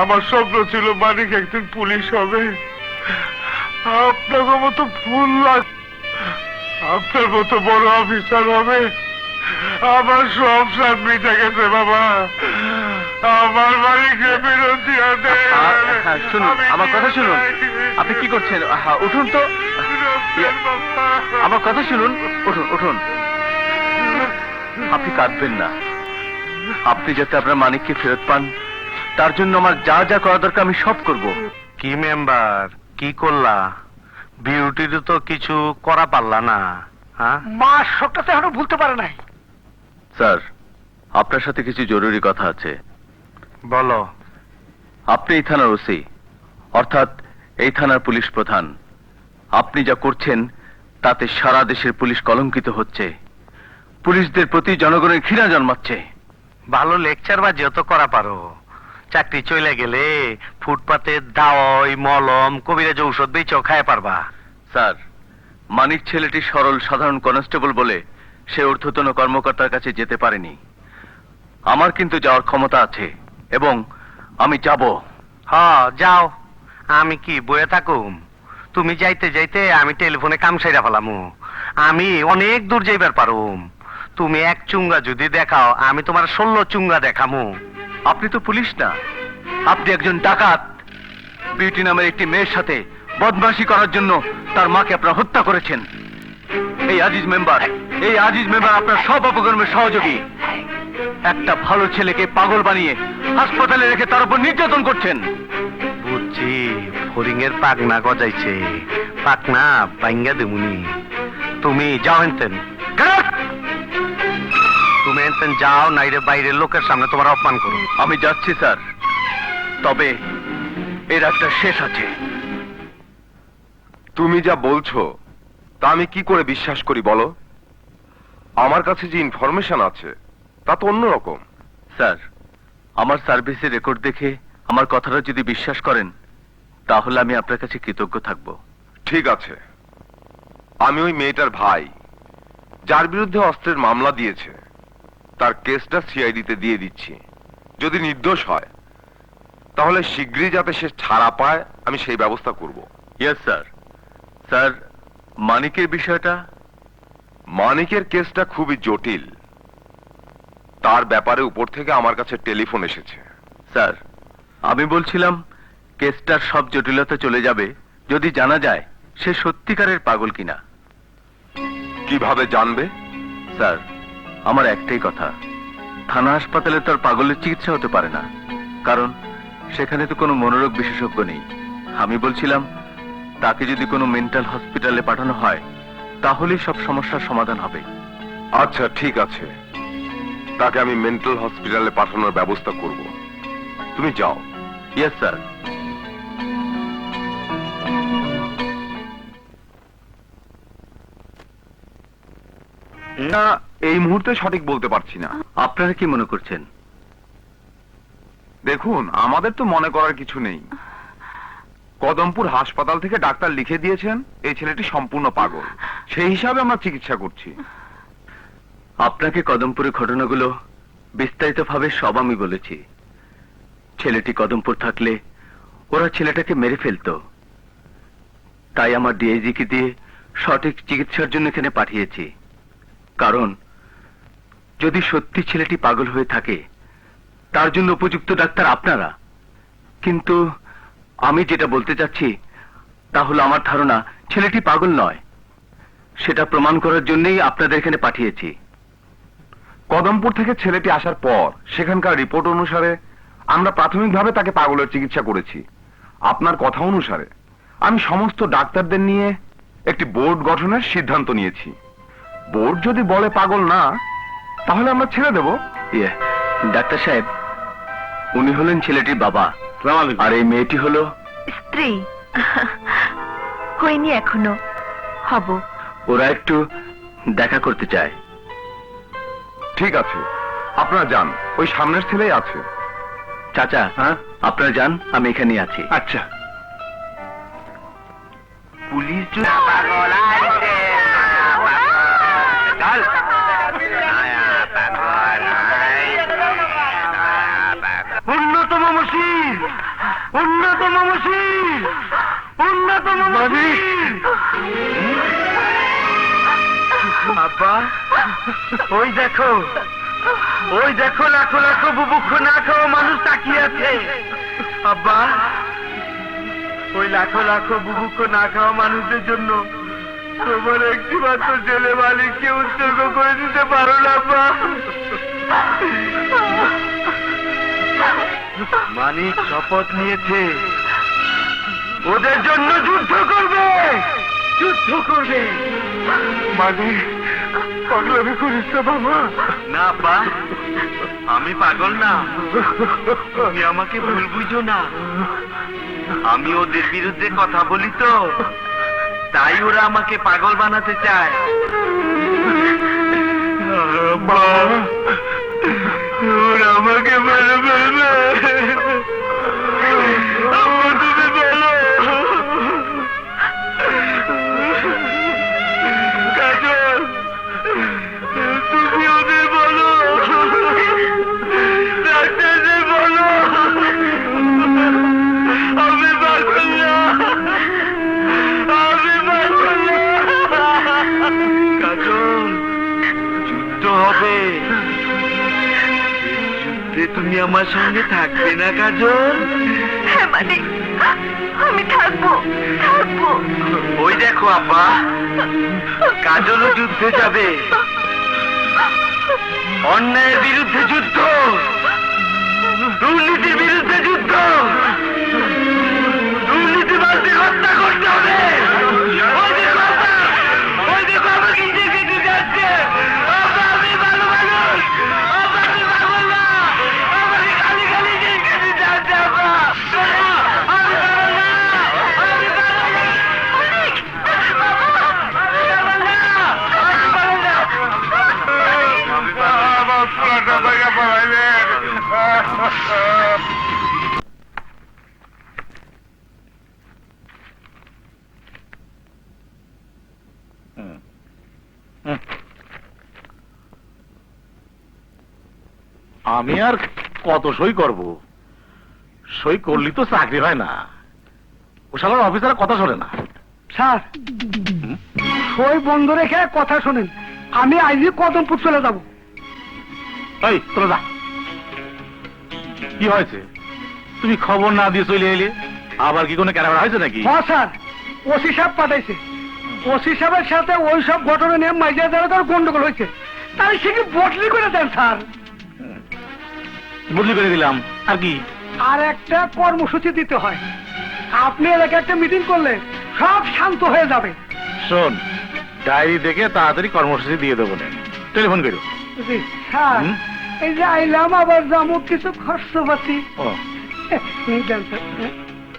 আমার স্বপ্ন ছিল মানিক একদিন পুলিশ হবে। আপনার মতো ফুল লাগ, আপনার মতো বড় অফিসার হবে। আমার সব সাথ মিটে গেছে বাবা। আমার মালিককে ফেরত দিয়া দে। শুনুন, আমার কথা শুনুন। আপনি কি করছেন? উঠুন তো। আমার কথা শুনুন, উঠুন উঠুন। আপনি কাঁদবেন না। আপনি যাতে আপনার মানিককে ফেরত পান, তার জন্য আমার যা যা করা দরকার আমি সব করব। কি মেম্বার, কি করলা? বিউটির তো কিছু করা পারলা না। হ্যাঁ, মা শোকটা তো এখনো ভুলতে পারে নাই। স্যার, আপনার সাথে কিছু জরুরি কথা আছে। বলো। আপনি এই থানার ওসি, অর্থাৎ এই থানার পুলিশ প্রধান। আপনি যা করছেন তাতে সারা দেশের পুলিশ কলঙ্কিত হচ্ছে, পুলিশদের প্রতি জনগণের ঘৃণা জন্মাচ্ছে। ভালো লেকচার বা যত করা পারো, চাকরি চলে গেলে ফুটপাতে দাওয়াই মলম কবিরাজ ঔষধ বেচেও খায় পারবা। স্যার, মানিক ছেলেটি সরল সাধারণ কনস্টেবল বলে সে ঊর্ধ্বতন কর্মকর্তার কাছে যেতে পারেনি। আমার কিন্তু যাওয়ার ক্ষমতা আছে এবং আমি যাব। হ্যাঁ, যাও। আমি কি বয়ে থাকুম? তুমি যাইতে যাইতে আমি টেলিফোনে কাম সাইরা ফেলামু। আমি অনেক দূর যাইবার পারুম। তুমি এক চুঙ্গা যদি দেখাও, আমি তোমার 16 চুঙ্গা দেখামু। আপনি তো পুলিশ না, আপনি একজন ডাকাত। বিউটি নামের একটি মেয়ের সাথে বদমাশি করার জন্য তার মাকে আপনারা হত্যা করেছেন। এই আজিজ মেম্বার আপনার সব অপকর্মের সহযোগী। একটা ভালো ছেলেকে পাগল বানিয়ে হাসপাতালে রেখে তার উপর নির্যাতন করছেন। বুঝছি, ফরিং এর পাকনা গজাইছে, পাকনা বাইঙ্গা দেমুনি। তুমি যাও হেনতেন, তুমি হেনতেন যাও, নাইরে বাইরের লোকের সামনে তোমার অপমান করো। আমি যাচ্ছি স্যার, তবে এর একটা শেষ আছে। তুমি যা বলছো তা আমি কি করে বিশ্বাস করি বলো? আমার কাছে যে ইনফরমেশন আছে তা তো অন্যরকম। স্যার, আমার সার্ভিসের রেকর্ড দেখে আমার কথাটা যদি বিশ্বাস করেন তাহলে আমি আপনার কাছে কৃতজ্ঞ থাকব। ঠিক আছে, আমি ওই মেয়েটার ভাই যার বিরুদ্ধে অস্ত্রের মামলা দিয়েছে তার কেসটা সিআইডিতে দিয়ে দিচ্ছি। যদি নির্দোষ হয় তাহলে শীঘ্রই যাতে সে ছাড়া পায় আমি সেই ব্যবস্থা করব। Yes sir. স্যার, মানিকের বিষয়টা? মানিকের কেসটা খুবই জটিল, তার ব্যাপারে উপর থেকে আমার কাছে টেলিফোন এসেছে। স্যার, আমি বলছিলাম কেসটার সব জটিলতা চলে যাবে যদি জানা যায় সে সত্যিকারের পাগল কিনা। কিভাবে জানবে? স্যার, আমার একটাই কথা, থানা হাসপাতালে তো আর পাগলের চিকিৎসা হতে পারে না, কারণ সেখানে তো কোনো মনোরোগ বিশেষজ্ঞ নেই। আমি বলছিলাম তাকে যদি কোনো মেন্টাল হসপিটালে পাঠানো হয় তাহলেই সব সমস্যার সমাধান হবে। আচ্ছা ঠিক আছে, তাকে আমি মেন্টাল হসপিটালে পাঠানোর ব্যবস্থা করব। তুমি যাও। Yes sir. না, এই মুহূর্তে সঠিক বলতে পারছি না। আপনারা কি মনে করছেন? দেখুন, আমাদের তো মনে করার কিছু নেই। কদমপুর হাসপাতাল থেকে ডাক্তার লিখে দিয়েছেন এই ছেলেটি সম্পূর্ণ পাগল, সেই হিসাবে আমরা চিকিৎসা করছি। আপনাকে কদমপুরের ঘটনাগুলো বিস্তারিতভাবে সব আমি বলেছি। ছেলেটি কদমপুর থাকলে ওরা ছেলেটাকে মেরে ফেলতো, তাই আমার ডিআইজিকে দিয়ে সঠিক চিকিৎসার জন্য এখানে পাঠিয়েছি। কারণ যদি সত্যি ছেলেটি পাগল হয়ে থাকে তার জন্য উপযুক্ত ডাক্তার আপনারা। কিন্তু আমি যেটা বলতে চাচ্ছি তা হলো আমার ধারণা ছেলেটি পাগল নয়। সেটা প্রমাণ করার জন্যই আপনাদের এখানে পাঠিয়েছি। কদমপুর থেকে ছেলেটি আসার পর সেখানকার রিপোর্ট অনুসারে আমরা প্রাথমিকভাবে তাকে পাগলের চিকিৎসা করেছি। আপনার কথা অনুসারে আমি সমস্ত ডাক্তারদের নিয়ে একটি বোর্ড গঠনের সিদ্ধান্ত নিয়েছি। বোর্ড যদি বলে পাগল না, তাহলে আমরা ছেড়ে দেব। ডাক্তার সাহেব, উনি হলেন ছেলেটির বাবা, আর এই মেয়েটি হলো স্ত্রী। হয়নি এখনো, হব। ওরা একটু দেখা করতে চায়। ঠিক আছে, আপনারা যান, ওই সামনের ছেলেই আছে। চাচা, আপনারা যান, আমি এখানে আছি। আচ্ছা। পুলিশ অন্যতম মসির, অন্যতম মসির, অন্যতম মসির। আব্বা, ওই দেখো, ওই দেখো, লাখো লাখো বুভুক্ষ না খাওয়া মানুষ তাকিয়ে আছে। আব্বা, ওই লাখো লাখো বুভুক্ষ না খাওয়া মানুষদের জন্য তোমার একটি মাত্র ছেলে মালিককে উৎসর্গ করে দিতে পারো না আব্বা। মানিক শপথ নিয়েছে ওদের জন্য যুদ্ধ করবে, যুদ্ধ করবে। মানে পাগলামি করিস না বাবা। না আব্বা, আমি পাগল না, তুমি আমাকে ভুল বুঝো না। আমি ওদের বিরুদ্ধে কথা বলি তো, তাই ওরা আমাকে পাগল বানাতে চায়। ওরা আমাকে মেরে ফেলবে। আব্বা, তুমি বলো। কাজল, তুমি ওদের বলো, ডাক্তারদের বলো আমি পাগল না, আমি পাগল না। কাজল, যুদ্ধ হবে, যুদ্ধে তুমি আমার সঙ্গে থাকবে না কাজল? হ্যাঁ মানিক, আমি থাকবো, থাকবো। ওই দেখো আব্বা, কাজলও যুদ্ধে যাবে। অন্যায়ের বিরুদ্ধে যুদ্ধ, দুর্নীতির বিরুদ্ধে যুদ্ধ, দুর্নীতিবাদদের হত্যা করতে হবে। ওই দেখো আব্বা, ওই দেখো আমাকে ইঞ্জেকশন দিতে যাচ্ছে। আব্বা, আমি ভালো মানুষ, আব্বা আমি পাগল না, আমাকে খালি খালি ইঞ্জেকশন দিতে যাচ্ছে। আব্বা, আমি আমি আর কত সই করব? সই করলি তো চাকরি হয় না। ও শালার অফিসারের কথা শোনে না। স্যার সই বন্ধ রেখে কথা শোনেন, আমি আজই কদমপুর চলে যাব। এই তোরা যা। কি হয়েছে? তুমি খবর না দিয়ে চলে এলে? আবার কি কোনো কেনাবেড়া হয়েছে নাকি? হ্যাঁ স্যার, ওসি সাহেব পাঠাইছে। ওসি সাহেবের সাথে ওই সব ঘটনা নিয়ে মাইজা দেওয়া তার গন্ডগোল হয়েছে, তাই সে কি বদলি করে দেন স্যার। বদলি করে দিলাম। আর কি? আর একটা কর্মসূচি দিতে হয়। আপনি এলাকায় একটা মিটিং করলে সব শান্ত হয়ে যাবে। শোন, ডায়েরি দেখে তাড়াতাড়ি কর্মসূচি দিয়ে দেবো না। টেলিফোন করো। জি, স্যার এই যে আইলাম, আবার যাবো, কিছু খরচপাতি ও দেন স্যার।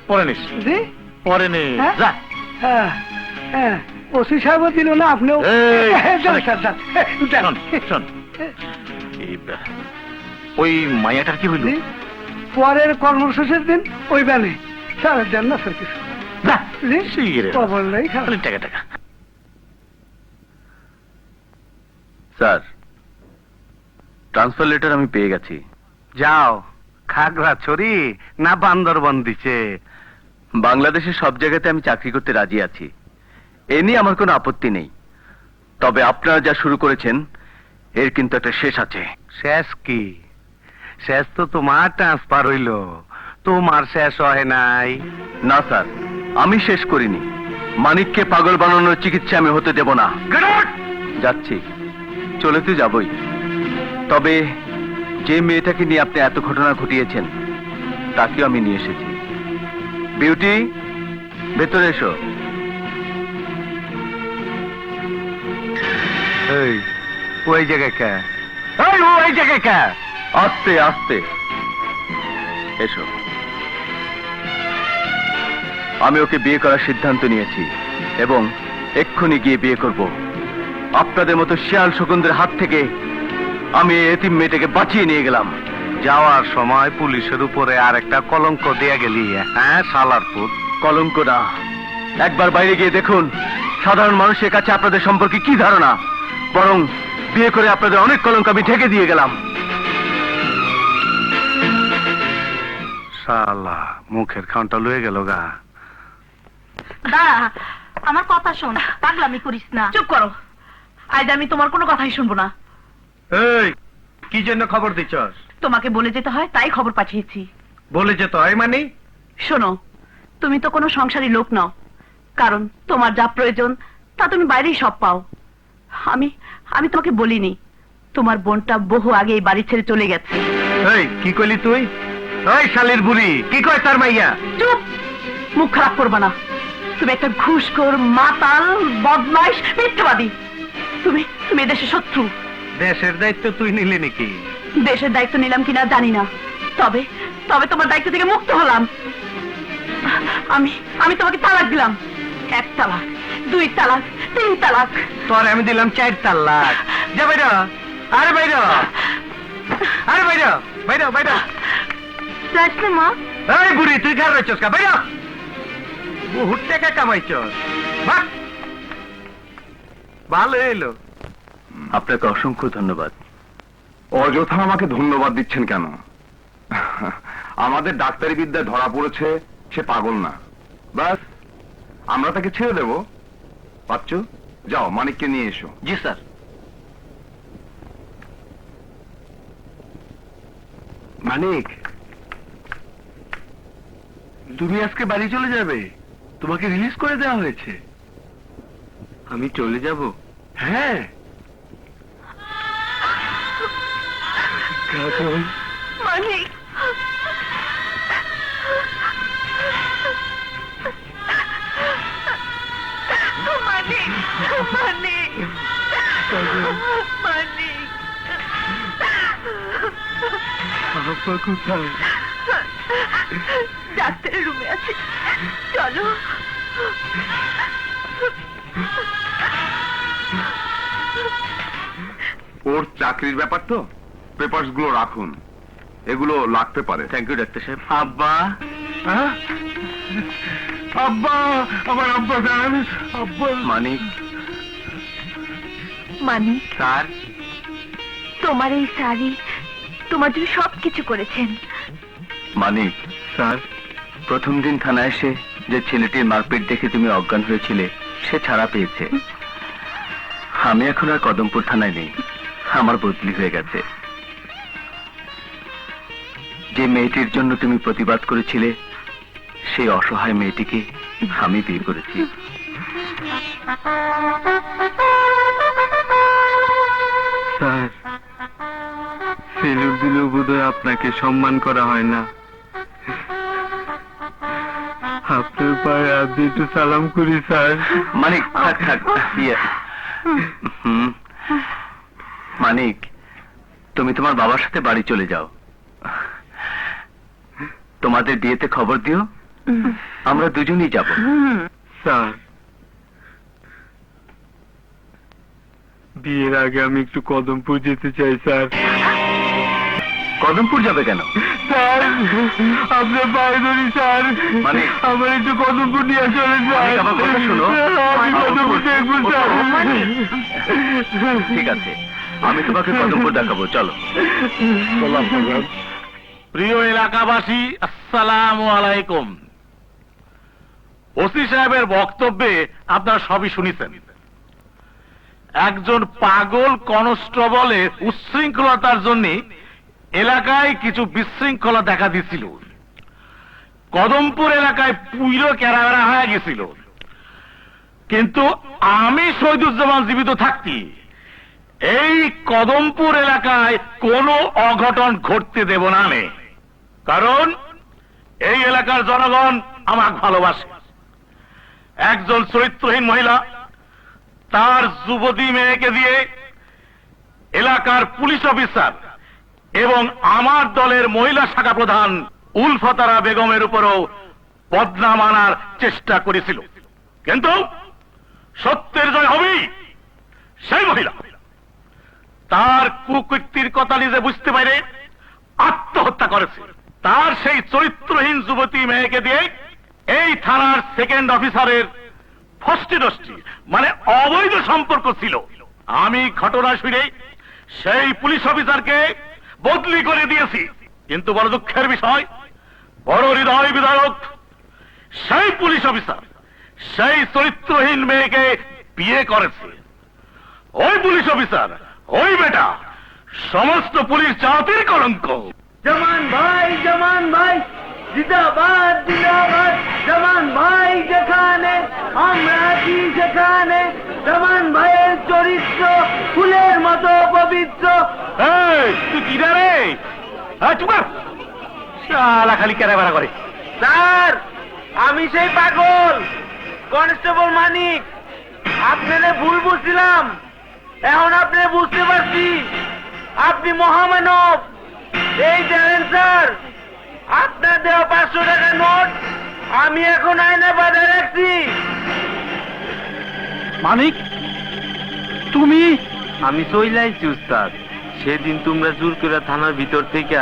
পরে নিস। জি পরে নে। হ্যাঁ? যা। হ্যাঁ হ্যাঁ, ওসি সাহেবও দিল না, আপনিও। এই, যান স্যার, যান। যান। শোন, শোন। ওই মাইয়াটার কি হইল? জি, পরের কর্মসূচির দিন ওই বেনে স্যার দেন না স্যার কিছু। যা। জি, শিগগিরি। খবর নেই খারাপ। খালি টাকা টাকা। স্যার, ট্রান্সফার লেটার আমি পেয়ে গেছি। যাও। খাগড়াছড়ি না বান্দরবন দিছে? বাংলাদেশের সব জায়গাতে আমি চাকরি করতে রাজি আছি, এ নিয়ে আমার কোনো আপত্তি নেই। তবে আপনারা যা শুরু করেছেন এর কিন্তু একটা শেষ আছে। শেষ কি? শেষ তো তোমার ট্রান্সফার হইল, তোমার শেষ হয় নাই। না স্যার, আমি শেষ করিনি। মানিককে পাগল বানানোর চিকিৎসা আমি হতে দেব না। যাচ্ছি, চলে তো যাবই। তবে যে মেয়েটাকে নিয়ে আপনি এত ঘটনা ঘটিয়েছেন তাকেও আমি নিয়ে এসেছি। বিউটি, ভেতরে এসো। এই ওই জায়গায় কে? এই ওই জায়গায় কে? আস্তে আস্তে এসো। আমি ওকে বিয়ে করার সিদ্ধান্ত নিয়েছি এবং এক্ষুনি গিয়ে বিয়ে করব। আপনাদের মতো শিয়াল শকুনদের হাত থেকে আমি এই এতিম মেয়েটাকে বাঁচিয়ে নিয়ে গেলাম। যাওয়ার সময় পুলিশের উপরে আর একটা কলঙ্ক দিয়ে গেলি। হ্যাঁ শালার পুত। কলঙ্ক না, একবার বাইরে গিয়ে দেখুন সাধারণ মানুষের কাছে আপনাদের সম্পর্কে কি ধারণা। বরং বিয়ে করে আপনাদের অনেক কলঙ্ক আমি ঢেকে দিয়ে গেলাম। শালা মুখের খানটা লয়ে গেল গা। দাঁড়া, আমার কথা শোন, পাগলামি করিস না। চুপ করো, আজ আমি তোমার কোনো কথাই শুনবো না। এই কি জন্য খবর দিচ্ছস? তোমাকে বলে যেতে হয় তাই খবর পাঠিয়েছি। বলে যেতে হয় মানে? শোনো, তুমি তো কোনো সংসারী লোক নও, কারণ তোমার যা প্রয়োজন তা তুমি বাইরেই সব পাও। আমি তোমাকে বলিনি, তোমার বোনটা বহু আগে এই বাড়ি ছেড়ে চলে গেছে। এই কি কইলি তুই? ওই শালির বুড়ি কি কয় তার মাইয়া? চুপ, মুখ খারাপ করবা না। তুমি একটা ঘুষখোর, মাতাল, বদমাইশ, মিথ্যাবাদী। তুমি এদেশের শত্রু। দেশের দায়িত্ব তুই নিলি নাকি? দেশের দায়িত্ব নিলাম কিনা জানি না, তবে তোমার দায়িত্ব থেকে মুক্ত হলাম। আমি তোমাকে তালাক দিলাম। 1 তালাক, 2 তালাক, 3 তালাক। তোর আমি দিলাম 4 তালাক। যা বাইরে। আরে বাইরে, আরে বাইরে, বাইরে বাইরে। যাচ্ছে মা। এই বুড়ি তুই ঘর রয়েছস কা? বাইরে। বহুত টাকা কামাইছস। বাহ, ভালো এলো। আপনাকে অসংখ্য ধন্যবাদ। অযথা আমাকে ধন্যবাদ দিচ্ছেন কেন? আমাদের ডাক্তারি বিদ্যায় ধরা পড়েছে সে পাগল না, ব্যাস আমরা তাকে ছেড়ে দেব। বাচ্চু, যাও মানিককে নিয়ে এসো। জি স্যার। মানিক, তুমি আজকে বাড়ি চলে যাবে? তোমাকে রিলিজ করে দেওয়া হয়েছে। আমি চলে যাব? হ্যাঁ। মানিক, মানিক, মানিক, মানিক। আপা কোথায়? ডাক্তারের রুমে আছে, চলো। ওর চাকরির ব্যাপার তো, পেপারস গুলো রাখুন, এগুলো লাগতে পারে। থ্যাংক ইউ ডাক্তার সাহেব। আব্বা, আব্বা, আমার আব্বা জান। আব্বা মানিক, মানিক, স্যার, তোমার এই শাড়ি তোমার জন্য সবকিছু করেছেন। মানিক, স্যার, প্রথম দিন থানায় এসে যে ছেলেটির মারপিট দেখে তুমি অজ্ঞান হয়েছিলে সে ছাড়া পেয়েছে। আমি এখন আর কদমপুর থানায় নেই, আমার বদলি হয়ে গেছে। যে মেয়েটির জন্য তুমি প্রতিবাদ করেছিলে সেই অসহায় মেয়েটিকে আমি বিয়ে করেছি। স্যার, সেলুট দিলেও বোধহয় আপনাকে সম্মান করা হয় না। আপনার পায়ে আপনি একটু সালাম করি স্যার। মানিক, থাক থাক, ইয়ে। মানিক, তুমি তোমার বাবার সাথে বাড়ি চলে যাও। তোমাদের বিয়েতে খবর দিও, আমরা দুজনেই যাব। স্যার, বিয়ের আগে আমি একটু কদমপুর যেতে চাই স্যার। কদমপুর যাবে কেন? স্যার, আপনার পায়ে ধরি স্যার, মানে? আমার একটু কদমপুর নিয়ে চলে স্যার। মানিক, আমার কথা শোনো। আমি কদমপুর দেখবো স্যার। ঠিক আছে, আমি তোমাকে কদমপুর দেখাবো, চলো। প্রিয় এলাকাবাসী, আসসালামু আলাইকুম। ওসি সাহেবের বক্তব্যে আপনারা সবই শুনেছেন। একজন পাগল কনস্টেবলের উচ্ছৃঙ্খলতার জন্য এলাকায় কিছু বিশৃঙ্খলা দেখা দিছিল। কদমপুর এলাকায় পুইরো কেরাবেরা হয়ে গেছিল, কিন্তু আমি শহীদুজ্জামান জীবিত থাকতি এই কদমপুর এলাকায় কোনো অঘটন ঘটতে দেব না। কারণ এই এলাকার জনগণ আমাকে ভালোবাসে। একজন চরিত্রহীন মহিলা তার যুবতী মেয়েকে দিয়ে এলাকার পুলিশ অফিসার এবং আমার দলের মহিলা শাখা প্রধান উলফতারা বেগমের উপরও বদনাম আনার চেষ্টা করেছিল, কিন্তু সত্যের জয় হবেই। সেই মহিলা তার কুকীর্তির কথা নিজে বুঝতে পারে আত্মহত্যা করেছে। তার সেই চরিত্রহীন যুবতী মেয়েকে দিয়ে এই থানার সেকেন্ড অফিসারের ফষ্টি মানে অবৈধ সম্পর্ক ছিল। আমি ঘটনা শুনে সেই পুলিশ অফিসারকে বদলি করে দিয়েছি, কিন্তু বড় দুঃখের বিষয়, বড় হৃদয় বিদারক, সেই পুলিশ অফিসার সেই চরিত্রহীন মেয়েকে বিয়ে করেছে। ওই পুলিশ অফিসার, ওই বেটা সমস্ত পুলিশ জাতির কলঙ্ক। জমান ভাই জিন্দাবাদ জিন্দাবাদ। জমান ভাই যেখানে আমরা কি সেখানে। জমান ভাইয়ের চরিত্র ফুলের মতো পবিত্র। এই, তুই কি রে? চুপ কর। শালা খালি কেরাবেরা করে। স্যার, আমি সেই পাগল কনস্টেবল মানিক। আপনাদের ভুল বুঝছিলাম, এখন আপনি বুঝতে পারছি আপনি মহামানব। এই জানেন স্যার, আপনার দেওয়া 500 টাকার নোট আমি এখন আয়না বাঁধা রাখছি। মানিক, তুমি? আমি চইলাইছি উস্তাদ। সেদিন তোমরা জোর করে থানার ভিতর থেকে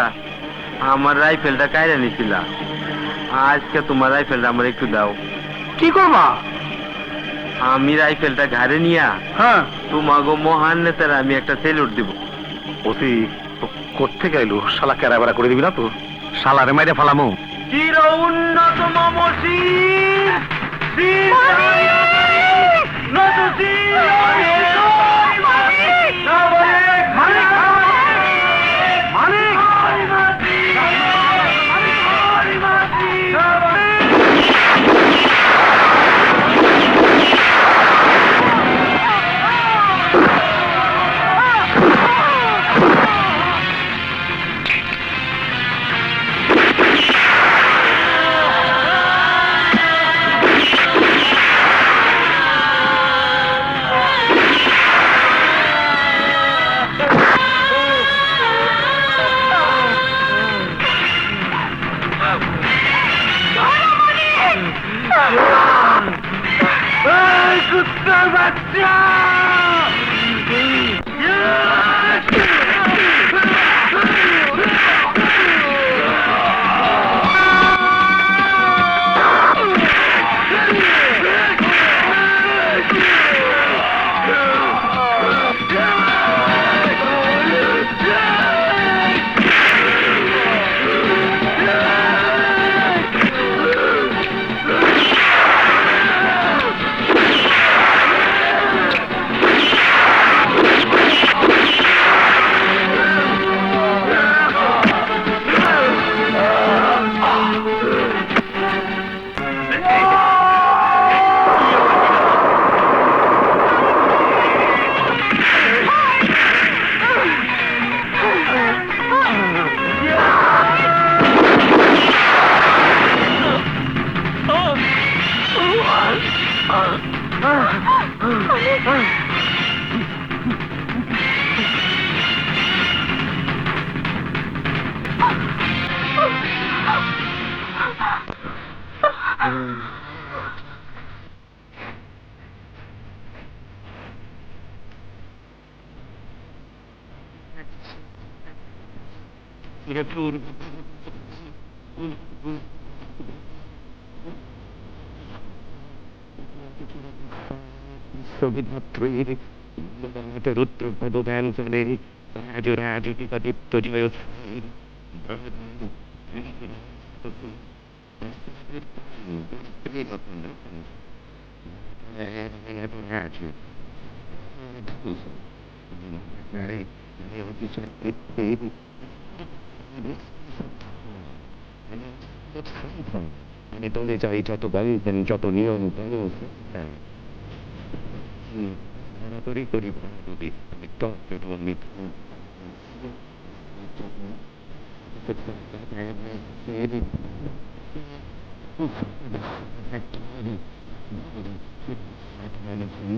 আমার রাইফেলটা কাইরা নিছিলা। আজকে তোমার রাইফেলটা আমার একটু দাও। কি করবা? আমি রাইফেলটা ঘাড়ে নিয়া হ্যাঁ, তোমাগো মহান নেতার আমি একটা সেলুট দিব। ওসি কোত্থেকে এলো? শালা কেরাবেরা করে দিবি না তো? শালারে মাইরে ফালামু। চির উন্নত মমসি কুত্তার বাচ্চা। আমি তো চাই যত গাড়ি যত নিয়ম তরি করি আমি